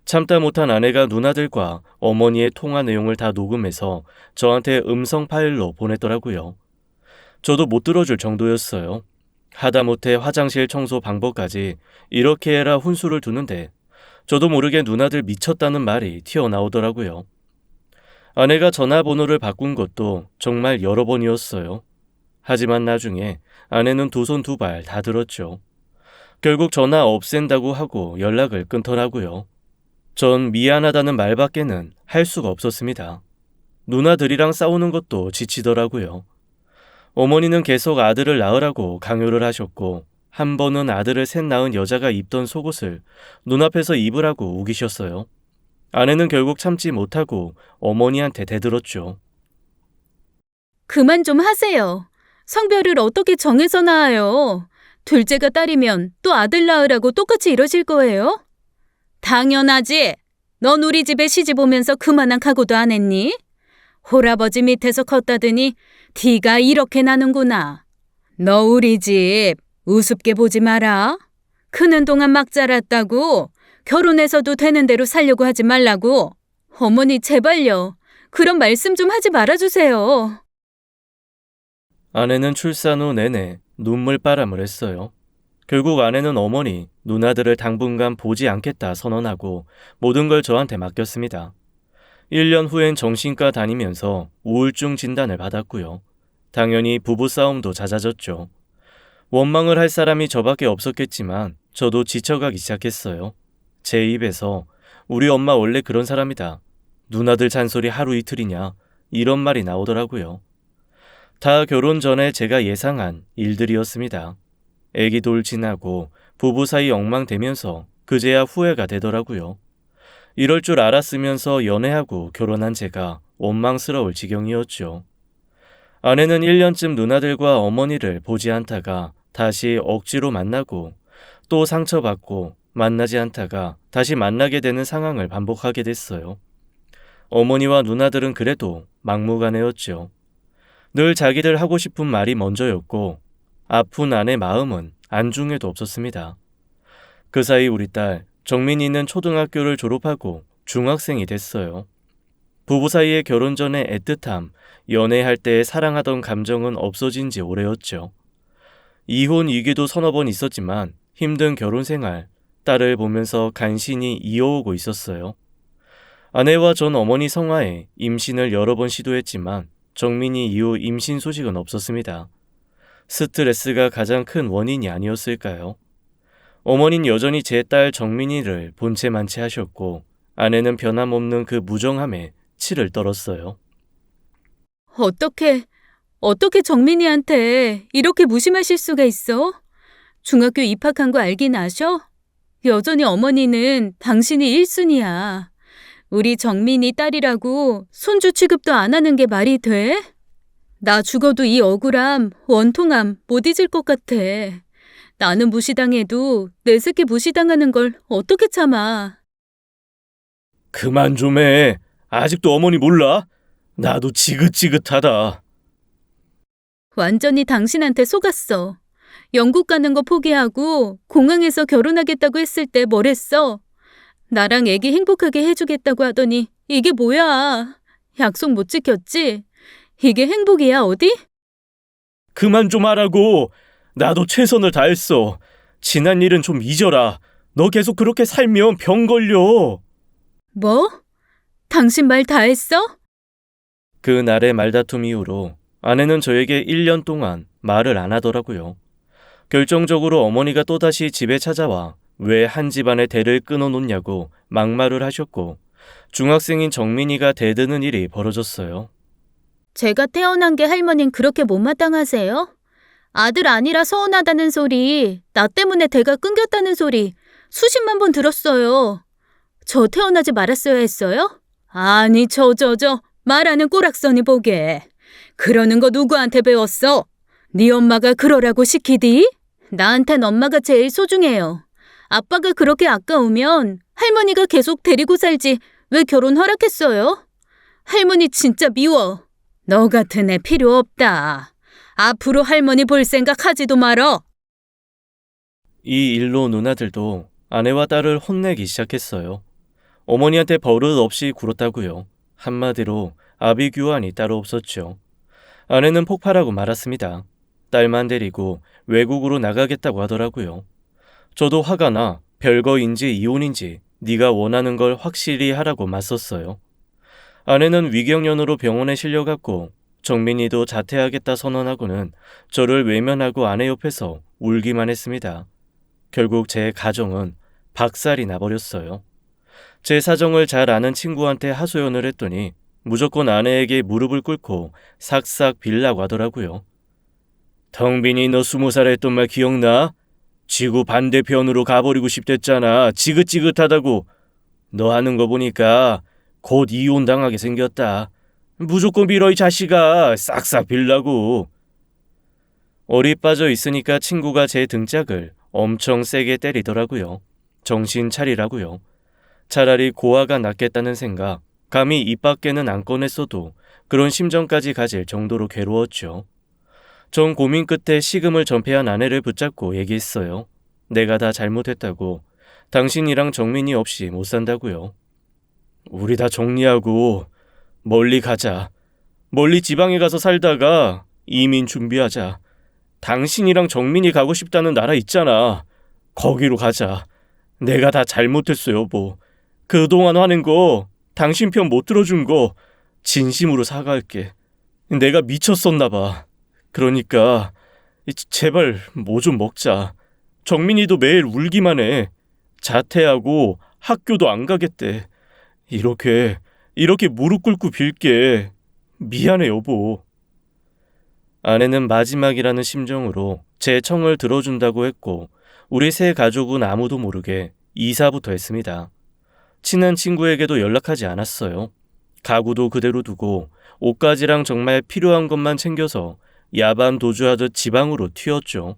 참다 못한 아내가 누나들과 어머니의 통화 내용을 다 녹음해서 저한테 음성 파일로 보냈더라고요. 저도 못 들어줄 정도였어요. 하다못해 화장실 청소 방법까지 이렇게 해라 훈수를 두는데 저도 모르게 누나들 미쳤다는 말이 튀어나오더라고요. 아내가 전화번호를 바꾼 것도 정말 여러 번이었어요. 하지만 나중에 아내는 두 손 두 발 다 들었죠. 결국 전화 없앤다고 하고 연락을 끊더라고요. 전 미안하다는 말밖에는 할 수가 없었습니다. 누나들이랑 싸우는 것도 지치더라고요. 어머니는 계속 아들을 낳으라고 강요를 하셨고 한 번은 아들을 셋 낳은 여자가 입던 속옷을 눈앞에서 입으라고 우기셨어요. 아내는 결국 참지 못하고 어머니한테 대들었죠. 그만 좀 하세요. 성별을 어떻게 정해서 낳아요? 둘째가 딸이면 또 아들 낳으라고 똑같이 이러실 거예요? 당연하지. 넌 우리 집에 시집 오면서 그만한 각오도 안 했니? 홀아버지 밑에서 컸다더니 티가 이렇게 나는구나. 너 우리 집 우습게 보지 마라. 크는 동안 막 자랐다고 결혼해서도 되는 대로 살려고 하지 말라고. 어머니 제발요. 그런 말씀 좀 하지 말아주세요. 아내는 출산 후 내내 눈물바람을 했어요. 결국 아내는 어머니, 누나들을 당분간 보지 않겠다 선언하고 모든 걸 저한테 맡겼습니다. 1년 후엔 정신과 다니면서 우울증 진단을 받았고요. 당연히 부부싸움도 잦아졌죠. 원망을 할 사람이 저밖에 없었겠지만 저도 지쳐가기 시작했어요. 제 입에서 우리 엄마 원래 그런 사람이다. 누나들 잔소리 하루 이틀이냐 이런 말이 나오더라고요. 다 결혼 전에 제가 예상한 일들이었습니다. 애기 돌 지나고 부부 사이 엉망되면서 그제야 후회가 되더라고요. 이럴 줄 알았으면서 연애하고 결혼한 제가 원망스러울 지경이었죠. 아내는 1년쯤 누나들과 어머니를 보지 않다가 다시 억지로 만나고 또 상처받고 만나지 않다가 다시 만나게 되는 상황을 반복하게 됐어요. 어머니와 누나들은 그래도 막무가내였죠. 늘 자기들 하고 싶은 말이 먼저였고 아픈 아내 마음은 안중에도 없었습니다. 그 사이 우리 딸 정민이는 초등학교를 졸업하고 중학생이 됐어요. 부부 사이의 결혼 전의 애틋함, 연애할 때의 사랑하던 감정은 없어진 지 오래였죠. 이혼 위기도 서너 번 있었지만 힘든 결혼 생활, 딸을 보면서 간신히 이어오고 있었어요. 아내와 전 어머니 성화에 임신을 여러 번 시도했지만 정민이 이후 임신 소식은 없었습니다. 스트레스가 가장 큰 원인이 아니었을까요? 어머니는 여전히 제 딸 정민이를 본체만체 하셨고 아내는 변함없는 그 무정함에 치를 떨었어요. 어떻게 정민이한테 이렇게 무심하실 수가 있어? 중학교 입학한 거 알긴 아셔? 여전히 어머니는 당신이 1순위야. 우리 정민이 딸이라고 손주 취급도 안 하는 게 말이 돼? 나 죽어도 이 억울함, 원통함 못 잊을 것 같아. 나는 무시당해도 내 새끼 무시당하는 걸 어떻게 참아. 그만 좀 해. 아직도 어머니 몰라? 나도 지긋지긋하다. 완전히 당신한테 속았어. 영국 가는 거 포기하고 공항에서 결혼하겠다고 했을 때 뭘 했어? 나랑 애기 행복하게 해주겠다고 하더니 이게 뭐야? 약속 못 지켰지? 이게 행복이야 어디? 그만 좀 하라고. 나도 최선을 다했어. 지난 일은 좀 잊어라. 너 계속 그렇게 살면 병 걸려. 뭐? 당신 말 다 했어? 그날의 말다툼 이후로 아내는 저에게 1년 동안 말을 안 하더라고요. 결정적으로 어머니가 또다시 집에 찾아와 왜 한 집안의 대를 끊어놓냐고 막말을 하셨고 중학생인 정민이가 대드는 일이 벌어졌어요. 제가 태어난 게 할머닌 그렇게 못마땅하세요? 아들 아니라 서운하다는 소리, 나 때문에 대가 끊겼다는 소리 수십만 번 들었어요. 저 태어나지 말았어야 했어요? 아니 말하는 꼬락서니 보게. 그러는 거 누구한테 배웠어? 네 엄마가 그러라고 시키디? 나한텐 엄마가 제일 소중해요. 아빠가 그렇게 아까우면 할머니가 계속 데리고 살지 왜 결혼 허락했어요? 할머니 진짜 미워. 너 같은 애 필요 없다. 앞으로 할머니 볼 생각 하지도 말어. 이 일로 누나들도 아내와 딸을 혼내기 시작했어요. 어머니한테 버릇 없이 굴었다고요. 한마디로 아비규환이 따로 없었죠. 아내는 폭발하고 말았습니다. 딸만 데리고 외국으로 나가겠다고 하더라고요. 저도 화가 나 별거인지 이혼인지 네가 원하는 걸 확실히 하라고 맞섰어요. 아내는 위경련으로 병원에 실려갔고 정민이도 자퇴하겠다 선언하고는 저를 외면하고 아내 옆에서 울기만 했습니다. 결국 제 가정은 박살이 나버렸어요. 제 사정을 잘 아는 친구한테 하소연을 했더니 무조건 아내에게 무릎을 꿇고 삭삭 빌라고 하더라고요. 텅빈이 너 20살에 했던 말 기억나? 지구 반대편으로 가버리고 싶댔잖아. 지긋지긋하다고. 너 하는 거 보니까 곧 이혼당하게 생겼다. 무조건 빌어 이 자식아. 싹싹 빌라고. 얼이 빠져 있으니까 친구가 제 등짝을 엄청 세게 때리더라고요. 정신 차리라고요. 차라리 고아가 낫겠다는 생각, 감히 입 밖에는 안 꺼냈어도 그런 심정까지 가질 정도로 괴로웠죠. 전 고민 끝에 식음을 전폐한 아내를 붙잡고 얘기했어요. 내가 다 잘못했다고. 당신이랑 정민이 없이 못 산다고요. 우리 다 정리하고 멀리 가자. 멀리 지방에 가서 살다가 이민 준비하자. 당신이랑 정민이 가고 싶다는 나라 있잖아. 거기로 가자. 내가 다 잘못했어, 여보. 그동안 하는 거, 당신 편 못 들어준 거 진심으로 사과할게. 내가 미쳤었나 봐. 그러니까 제발 뭐 좀 먹자. 정민이도 매일 울기만 해. 자퇴하고 학교도 안 가겠대. 이렇게 무릎 꿇고 빌게. 미안해, 여보. 아내는 마지막이라는 심정으로 제 청을 들어준다고 했고 우리 세 가족은 아무도 모르게 이사부터 했습니다. 친한 친구에게도 연락하지 않았어요. 가구도 그대로 두고 옷가지랑 정말 필요한 것만 챙겨서 야반 도주하듯 지방으로 튀었죠.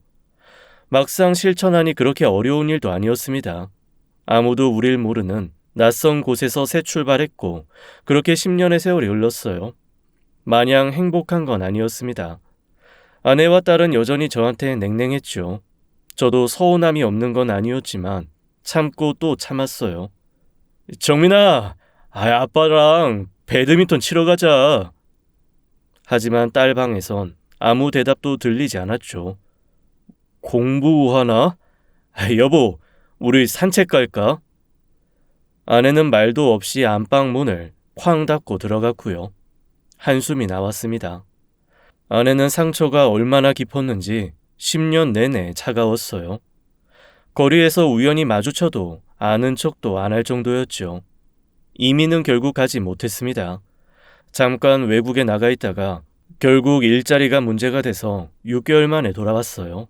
막상 실천하니 그렇게 어려운 일도 아니었습니다. 아무도 우릴 모르는 낯선 곳에서 새 출발했고 그렇게 10년의 세월이 흘렀어요. 마냥 행복한 건 아니었습니다. 아내와 딸은 여전히 저한테 냉랭했죠. 저도 서운함이 없는 건 아니었지만 참고 또 참았어요. 정민아, 아빠랑 배드민턴 치러 가자. 하지만 딸 방에선 아무 대답도 들리지 않았죠. 공부하나? 여보, 우리 산책 갈까? 아내는 말도 없이 안방 문을 쾅 닫고 들어갔고요. 한숨이 나왔습니다. 아내는 상처가 얼마나 깊었는지 10년 내내 차가웠어요. 거리에서 우연히 마주쳐도 아는 척도 안 할 정도였죠. 이민은 결국 가지 못했습니다. 잠깐 외국에 나가 있다가 결국 일자리가 문제가 돼서 6개월 만에 돌아왔어요.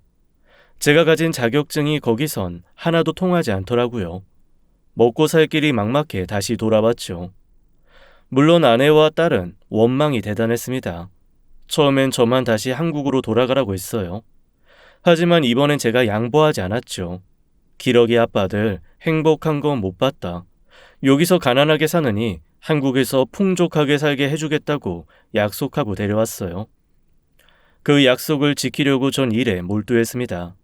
제가 가진 자격증이 거기선 하나도 통하지 않더라고요. 먹고 살 길이 막막해 다시 돌아왔죠. 물론 아내와 딸은 원망이 대단했습니다. 처음엔 저만 다시 한국으로 돌아가라고 했어요. 하지만 이번엔 제가 양보하지 않았죠. 기러기 아빠들 행복한 건 못 봤다. 여기서 가난하게 사느니 한국에서 풍족하게 살게 해주겠다고 약속하고 데려왔어요. 그 약속을 지키려고 전 일에 몰두했습니다.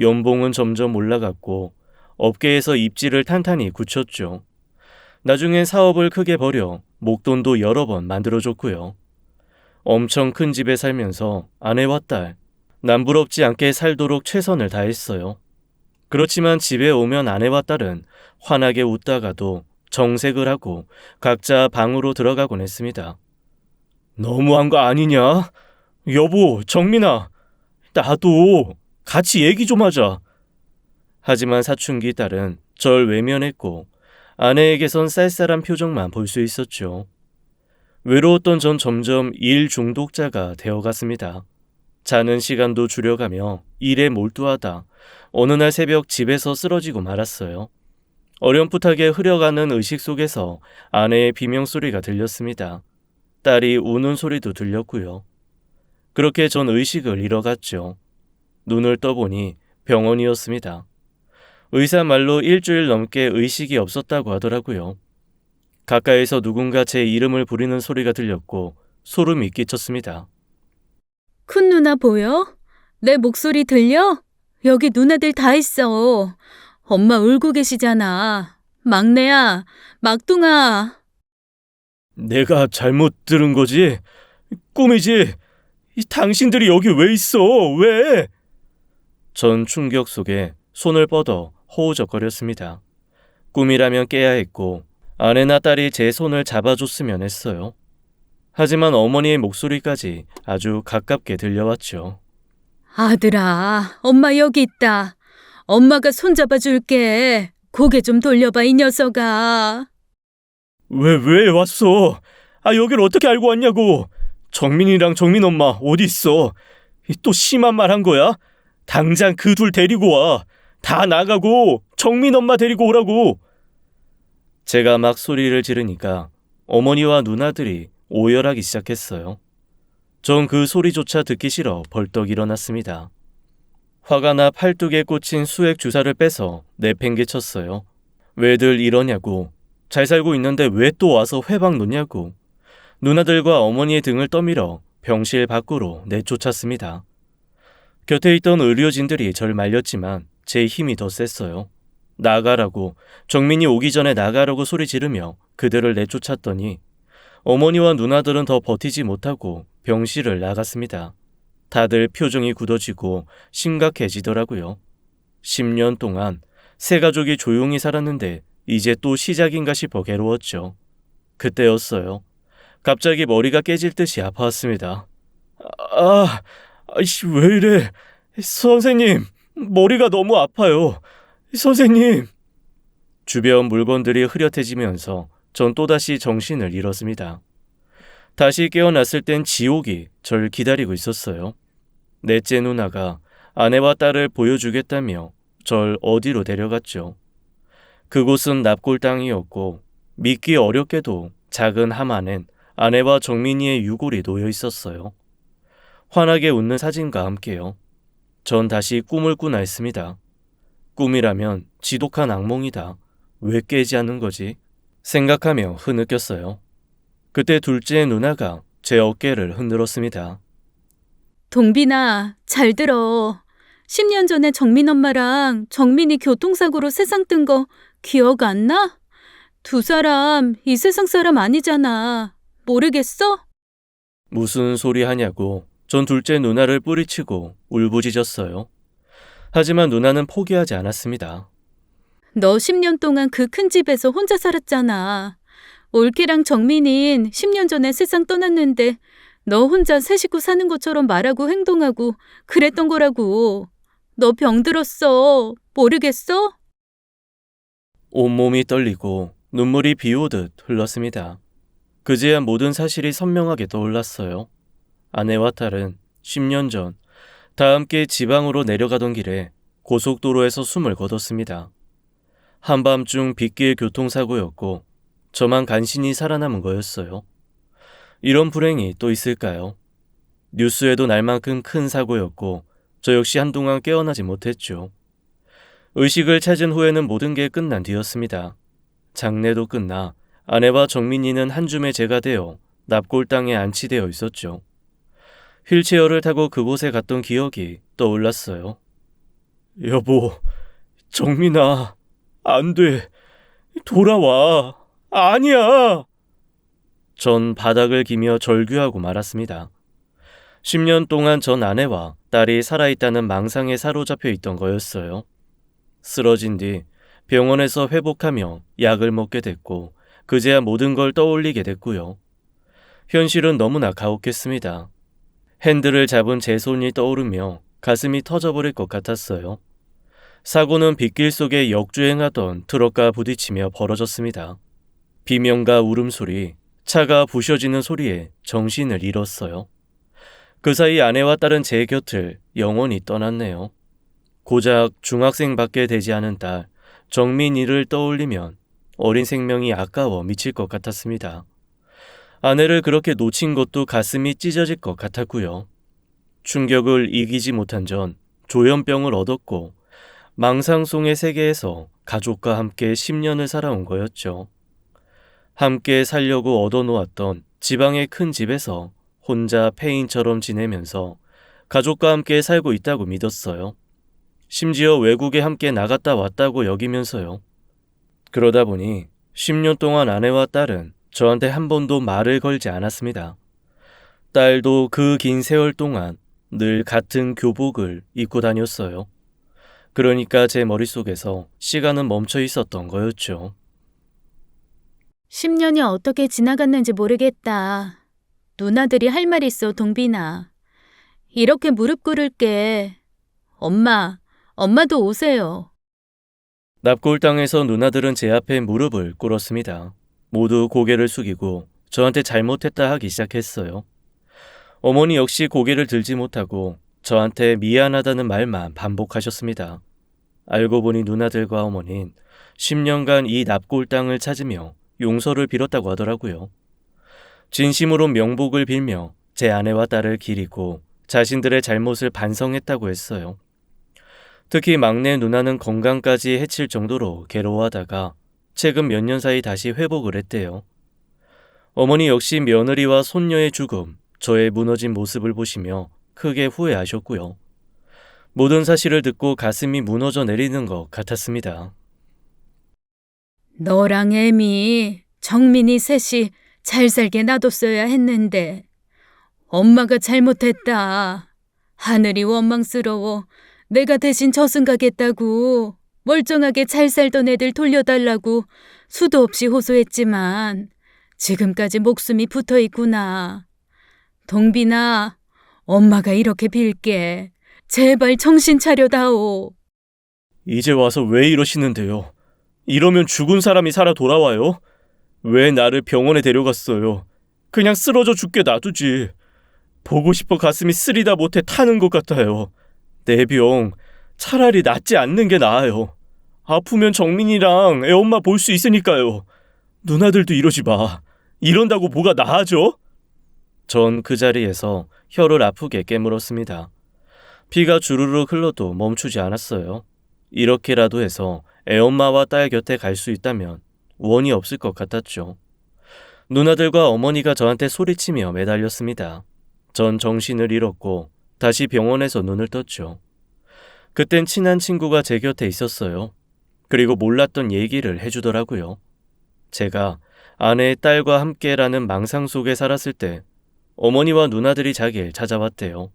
연봉은 점점 올라갔고 업계에서 입지를 탄탄히 굳혔죠. 나중엔 사업을 크게 벌여 목돈도 여러 번 만들어줬고요. 엄청 큰 집에 살면서 아내와 딸, 남부럽지 않게 살도록 최선을 다했어요. 그렇지만 집에 오면 아내와 딸은 환하게 웃다가도 정색을 하고 각자 방으로 들어가곤 했습니다. 너무한 거 아니냐? 여보, 정민아, 나도 같이 얘기 좀 하자. 하지만 사춘기 딸은 절 외면했고 아내에게선 쌀쌀한 표정만 볼 수 있었죠. 외로웠던 전 점점 일 중독자가 되어갔습니다. 자는 시간도 줄여가며 일에 몰두하다 어느 날 새벽 집에서 쓰러지고 말았어요. 어렴풋하게 흐려가는 의식 속에서 아내의 비명소리가 들렸습니다. 딸이 우는 소리도 들렸고요. 그렇게 전 의식을 잃어갔죠. 눈을 떠보니 병원이었습니다. 의사 말로 일주일 넘게 의식이 없었다고 하더라고요. 가까이서 누군가 제 이름을 부르는 소리가 들렸고 소름이 끼쳤습니다. 큰 누나 보여? 내 목소리 들려? 여기 누나들 다 있어. 엄마 울고 계시잖아. 막내야, 막둥아. 내가 잘못 들은 거지? 꿈이지? 당신들이 여기 왜 있어? 왜? 전 충격 속에 손을 뻗어 허우적거렸습니다. 꿈이라면 깨야 했고 아내나 딸이 제 손을 잡아줬으면 했어요. 하지만 어머니의 목소리까지 아주 가깝게 들려왔죠. 아들아, 엄마 여기 있다. 엄마가 손잡아 줄게. 고개 좀 돌려봐, 이 녀석아. 왜 왔어? 여길 어떻게 알고 왔냐고. 정민이랑 정민 엄마 어디 있어? 또 심한 말 한 거야? 당장 그 둘 데리고 와. 다 나가고 정민 엄마 데리고 오라고. 제가 막 소리를 지르니까 어머니와 누나들이 오열하기 시작했어요. 전 그 소리조차 듣기 싫어 벌떡 일어났습니다. 화가 나 팔뚝에 꽂힌 수액 주사를 빼서 내팽개쳤어요. 왜들 이러냐고, 잘 살고 있는데 왜 또 와서 회방 놓냐고, 누나들과 어머니의 등을 떠밀어 병실 밖으로 내쫓았습니다. 곁에 있던 의료진들이 절 말렸지만 제 힘이 더 셌어요. 나가라고, 정민이 오기 전에 나가라고 소리 지르며 그들을 내쫓았더니 어머니와 누나들은 더 버티지 못하고 병실을 나갔습니다. 다들 표정이 굳어지고 심각해지더라고요. 10년 동안 세 가족이 조용히 살았는데 이제 또 시작인가 싶어 괴로웠죠. 그때였어요. 갑자기 머리가 깨질 듯이 아파왔습니다. 아이씨, 왜 이래? 선생님, 머리가 너무 아파요. 선생님. 주변 물건들이 흐릿해지면서 전 또다시 정신을 잃었습니다. 다시 깨어났을 땐 지옥이 절 기다리고 있었어요. 넷째 누나가 아내와 딸을 보여주겠다며 절 어디로 데려갔죠. 그곳은 납골 땅이었고 믿기 어렵게도 작은 함 안엔 아내와 정민이의 유골이 놓여 있었어요. 환하게 웃는 사진과 함께요. 전 다시 꿈을 꾸나 했습니다. 꿈이라면 지독한 악몽이다. 왜 깨지 않는 거지? 생각하며 흐느꼈어요. 그때 둘째 누나가 제 어깨를 흔들었습니다. 동빈아, 잘 들어. 10년 전에 정민 엄마랑 정민이 교통사고로 세상 뜬 거 기억 안 나? 두 사람 이 세상 사람 아니잖아. 모르겠어? 무슨 소리 하냐고 전 둘째 누나를 뿌리치고 울부짖었어요. 하지만 누나는 포기하지 않았습니다. 너 10년 동안 그 큰 집에서 혼자 살았잖아. 올케랑 정민인 10년 전에 세상 떠났는데 너 혼자 새 식구 사는 것처럼 말하고 행동하고 그랬던 거라고. 너 병들었어. 모르겠어? 온몸이 떨리고 눈물이 비 오듯 흘렀습니다. 그제야 모든 사실이 선명하게 떠올랐어요. 아내와 딸은 10년 전 다 함께 지방으로 내려가던 길에 고속도로에서 숨을 거뒀습니다. 한밤중 빗길 교통사고였고 저만 간신히 살아남은 거였어요. 이런 불행이 또 있을까요? 뉴스에도 날 만큼 큰 사고였고 저 역시 한동안 깨어나지 못했죠. 의식을 찾은 후에는 모든 게 끝난 뒤였습니다. 장례도 끝나 아내와 정민이는 한 줌의 재가 되어 납골 땅에 안치되어 있었죠. 휠체어를 타고 그곳에 갔던 기억이 떠올랐어요. 여보, 정민아, 안 돼. 돌아와. 아니야. 전 바닥을 기며 절규하고 말았습니다. 10년 동안 전 아내와 딸이 살아있다는 망상에 사로잡혀 있던 거였어요. 쓰러진 뒤 병원에서 회복하며 약을 먹게 됐고 그제야 모든 걸 떠올리게 됐고요. 현실은 너무나 가혹했습니다. 핸들을 잡은 제 손이 떠오르며 가슴이 터져버릴 것 같았어요. 사고는 빗길 속에 역주행하던 트럭과 부딪히며 벌어졌습니다. 비명과 울음소리, 차가 부셔지는 소리에 정신을 잃었어요. 그 사이 아내와 딸은 제 곁을 영원히 떠났네요. 고작 중학생밖에 되지 않은 딸 정민이를 떠올리면 어린 생명이 아까워 미칠 것 같았습니다. 아내를 그렇게 놓친 것도 가슴이 찢어질 것 같았고요. 충격을 이기지 못한 전 조현병을 얻었고 망상송의 세계에서 가족과 함께 10년을 살아온 거였죠. 함께 살려고 얻어놓았던 지방의 큰 집에서 혼자 폐인처럼 지내면서 가족과 함께 살고 있다고 믿었어요. 심지어 외국에 함께 나갔다 왔다고 여기면서요. 그러다 보니 10년 동안 아내와 딸은 저한테 한 번도 말을 걸지 않았습니다. 딸도 그 긴 세월 동안 늘 같은 교복을 입고 다녔어요. 그러니까 제 머릿속에서 시간은 멈춰 있었던 거였죠. 10년이 어떻게 지나갔는지 모르겠다. 누나들이 할 말 있어, 동빈아. 이렇게 무릎 꿇을게. 엄마도 오세요. 납골 땅에서 누나들은 제 앞에 무릎을 꿇었습니다. 모두 고개를 숙이고 저한테 잘못했다 하기 시작했어요. 어머니 역시 고개를 들지 못하고 저한테 미안하다는 말만 반복하셨습니다. 알고 보니 누나들과 어머니는 10년간 이 납골 땅을 찾으며 용서를 빌었다고 하더라고요. 진심으로 명복을 빌며 제 아내와 딸을 기리고 자신들의 잘못을 반성했다고 했어요. 특히 막내 누나는 건강까지 해칠 정도로 괴로워하다가 최근 몇 년 사이 다시 회복을 했대요. 어머니 역시 며느리와 손녀의 죽음, 저의 무너진 모습을 보시며 크게 후회하셨고요. 모든 사실을 듣고 가슴이 무너져 내리는 것 같았습니다. 너랑 애미, 정민이 셋이 잘 살게 놔뒀어야 했는데 엄마가 잘못했다. 하늘이 원망스러워 내가 대신 저승 가겠다고 멀쩡하게 잘 살던 애들 돌려달라고 수도 없이 호소했지만 지금까지 목숨이 붙어 있구나. 동빈아, 엄마가 이렇게 빌게. 제발 정신 차려다오. 이제 와서 왜 이러시는데요? 이러면 죽은 사람이 살아 돌아와요? 왜 나를 병원에 데려갔어요? 그냥 쓰러져 죽게 놔두지. 보고 싶어 가슴이 쓰리다 못해 타는 것 같아요. 내 병 차라리 낫지 않는 게 나아요. 아프면 정민이랑 애엄마 볼 수 있으니까요. 누나들도 이러지 마. 이런다고 뭐가 나아져? 전 그 자리에서 혀를 아프게 깨물었습니다. 피가 주르륵 흘러도 멈추지 않았어요. 이렇게라도 해서 애엄마와 딸 곁에 갈 수 있다면 원이 없을 것 같았죠. 누나들과 어머니가 저한테 소리치며 매달렸습니다. 전 정신을 잃었고 다시 병원에서 눈을 떴죠. 그땐 친한 친구가 제 곁에 있었어요. 그리고 몰랐던 얘기를 해주더라고요. 제가 아내의 딸과 함께라는 망상 속에 살았을 때 어머니와 누나들이 자기를 찾아왔대요.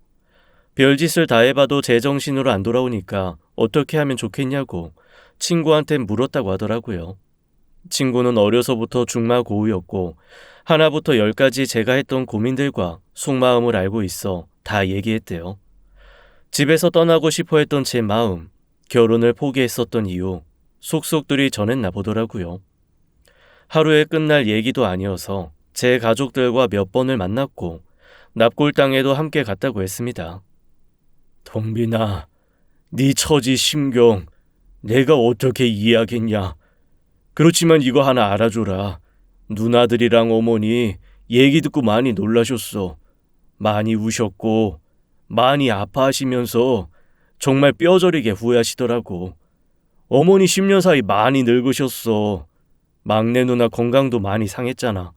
별짓을 다 해봐도 제정신으로 안 돌아오니까 어떻게 하면 좋겠냐고 친구한테 물었다고 하더라고요. 친구는 어려서부터 중마고우였고 하나부터 열까지 제가 했던 고민들과 속마음을 알고 있어 다 얘기했대요. 집에서 떠나고 싶어 했던 제 마음, 결혼을 포기했었던 이유, 속속들이 전했나 보더라고요. 하루에 끝날 얘기도 아니어서 제 가족들과 몇 번을 만났고 납골 땅에도 함께 갔다고 했습니다. 동빈아, 네 처지 심경 내가 어떻게 이해하겠냐. 그렇지만 이거 하나 알아줘라. 누나들이랑 어머니 얘기 듣고 많이 놀라셨어. 많이 우셨고 많이 아파하시면서 정말 뼈저리게 후회하시더라고. 어머니 10년 사이 많이 늙으셨어. 막내 누나 건강도 많이 상했잖아.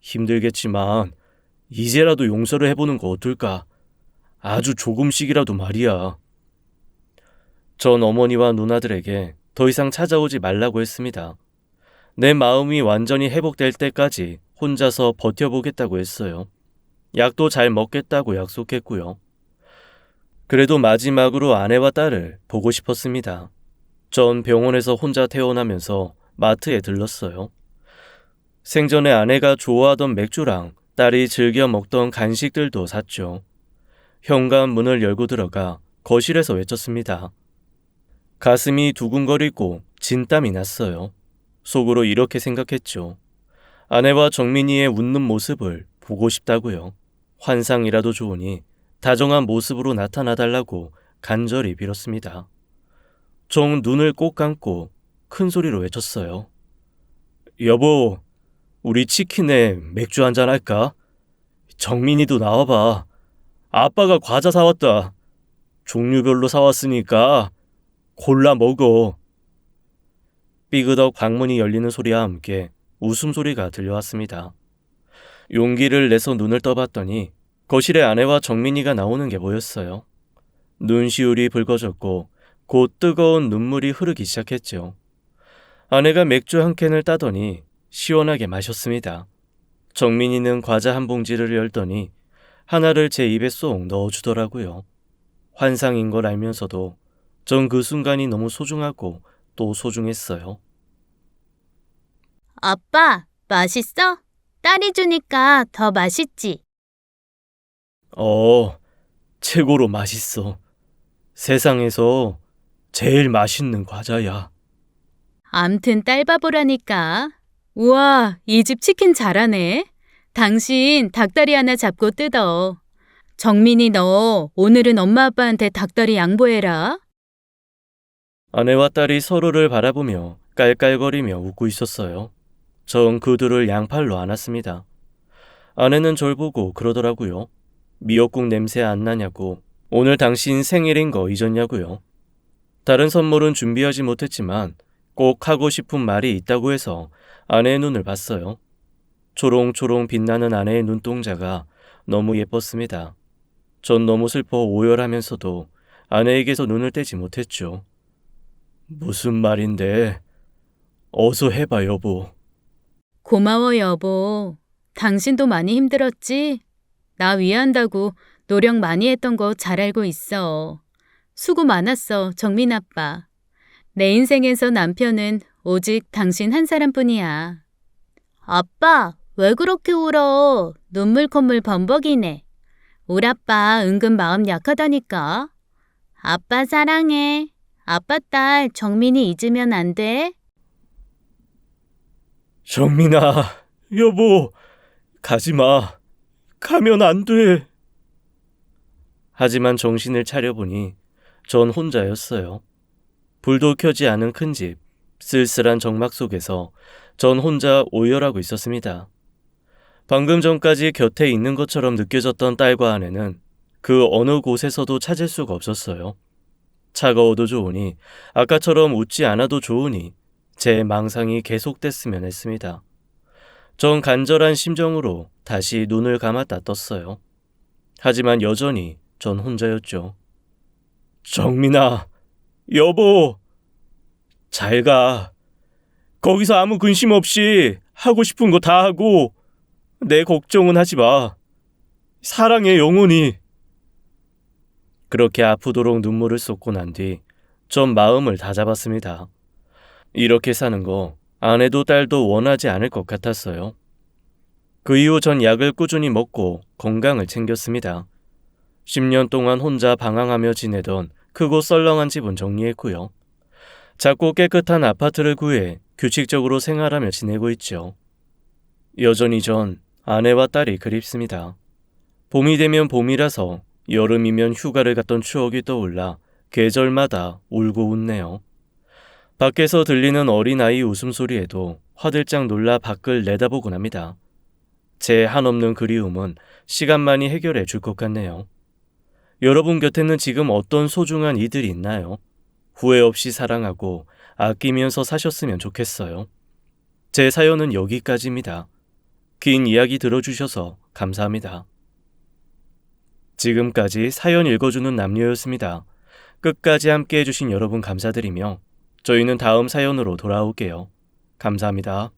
힘들겠지만 이제라도 용서를 해보는 거 어떨까? 아주 조금씩이라도 말이야. 전 어머니와 누나들에게 더 이상 찾아오지 말라고 했습니다. 내 마음이 완전히 회복될 때까지 혼자서 버텨보겠다고 했어요. 약도 잘 먹겠다고 약속했고요. 그래도 마지막으로 아내와 딸을 보고 싶었습니다. 전 병원에서 혼자 퇴원하면서 마트에 들렀어요. 생전에 아내가 좋아하던 맥주랑 딸이 즐겨 먹던 간식들도 샀죠. 현관 문을 열고 들어가 거실에서 외쳤습니다. 가슴이 두근거리고 진땀이 났어요. 속으로 이렇게 생각했죠. 아내와 정민이의 웃는 모습을 보고 싶다고요. 환상이라도 좋으니 다정한 모습으로 나타나달라고 간절히 빌었습니다. 정 눈을 꼭 감고 큰 소리로 외쳤어요. 여보, 우리 치킨에 맥주 한잔 할까? 정민이도 나와봐. 아빠가 과자 사왔다. 종류별로 사왔으니까 골라 먹어. 삐그덕 방문이 열리는 소리와 함께 웃음소리가 들려왔습니다. 용기를 내서 눈을 떠봤더니 거실에 아내와 정민이가 나오는 게 보였어요. 눈시울이 붉어졌고 곧 뜨거운 눈물이 흐르기 시작했죠. 아내가 맥주 한 캔을 따더니 시원하게 마셨습니다. 정민이는 과자 한 봉지를 열더니 하나를 제 입에 쏙 넣어주더라고요. 환상인 걸 알면서도 전 그 순간이 너무 소중하고 또 소중했어요. 아빠, 맛있어? 딸이 주니까 더 맛있지? 최고로 맛있어. 세상에서 제일 맛있는 과자야. 암튼 딸 바보라니까. 우와, 이 집 치킨 잘하네. 당신 닭다리 하나 잡고 뜯어. 정민이 너 오늘은 엄마 아빠한테 닭다리 양보해라. 아내와 딸이 서로를 바라보며 깔깔거리며 웃고 있었어요. 전 그 둘을 양팔로 안았습니다. 아내는 절 보고 그러더라고요. 미역국 냄새 안 나냐고. 오늘 당신 생일인 거 잊었냐고요. 다른 선물은 준비하지 못했지만 꼭 하고 싶은 말이 있다고 해서 아내의 눈을 봤어요. 초롱초롱 빛나는 아내의 눈동자가 너무 예뻤습니다. 전 너무 슬퍼 오열하면서도 아내에게서 눈을 떼지 못했죠. 무슨 말인데? 어서 해봐, 여보. 고마워, 여보. 당신도 많이 힘들었지? 나 위한다고 노력 많이 했던 거 잘 알고 있어. 수고 많았어, 정민 아빠. 내 인생에서 남편은 오직 당신 한 사람뿐이야. 아빠, 왜 그렇게 울어? 눈물 콧물 범벅이네. 울 아빠 은근 마음 약하다니까. 아빠 사랑해. 아빠 딸 정민이 잊으면 안 돼. 정민아, 여보, 가지마. 가면 안 돼. 하지만 정신을 차려보니 전 혼자였어요. 불도 켜지 않은 큰 집, 쓸쓸한 정막 속에서 전 혼자 오열하고 있었습니다. 방금 전까지 곁에 있는 것처럼 느껴졌던 딸과 아내는 그 어느 곳에서도 찾을 수가 없었어요. 차가워도 좋으니, 아까처럼 웃지 않아도 좋으니 제 망상이 계속됐으면 했습니다. 전 간절한 심정으로 다시 눈을 감았다 떴어요. 하지만 여전히 전 혼자였죠. 정민아, 여보, 잘 가. 거기서 아무 근심 없이 하고 싶은 거 다 하고 내 걱정은 하지 마. 사랑해, 영원히. 그렇게 아프도록 눈물을 쏟고 난 뒤 전 마음을 다잡았습니다. 이렇게 사는 거 아내도 딸도 원하지 않을 것 같았어요. 그 이후 전 약을 꾸준히 먹고 건강을 챙겼습니다. 10년 동안 혼자 방황하며 지내던 크고 썰렁한 집은 정리했고요. 작고 깨끗한 아파트를 구해 규칙적으로 생활하며 지내고 있죠. 여전히 전 아내와 딸이 그립습니다. 봄이 되면 봄이라서 여름이면 휴가를 갔던 추억이 떠올라 계절마다 울고 웃네요. 밖에서 들리는 어린아이 웃음소리에도 화들짝 놀라 밖을 내다보곤 합니다. 제 한없는 그리움은 시간만이 해결해 줄 것 같네요. 여러분 곁에는 지금 어떤 소중한 이들이 있나요? 후회 없이 사랑하고 아끼면서 사셨으면 좋겠어요. 제 사연은 여기까지입니다. 긴 이야기 들어주셔서 감사합니다. 지금까지 사연 읽어주는 남녀였습니다. 끝까지 함께 해주신 여러분 감사드리며 저희는 다음 사연으로 돌아올게요. 감사합니다.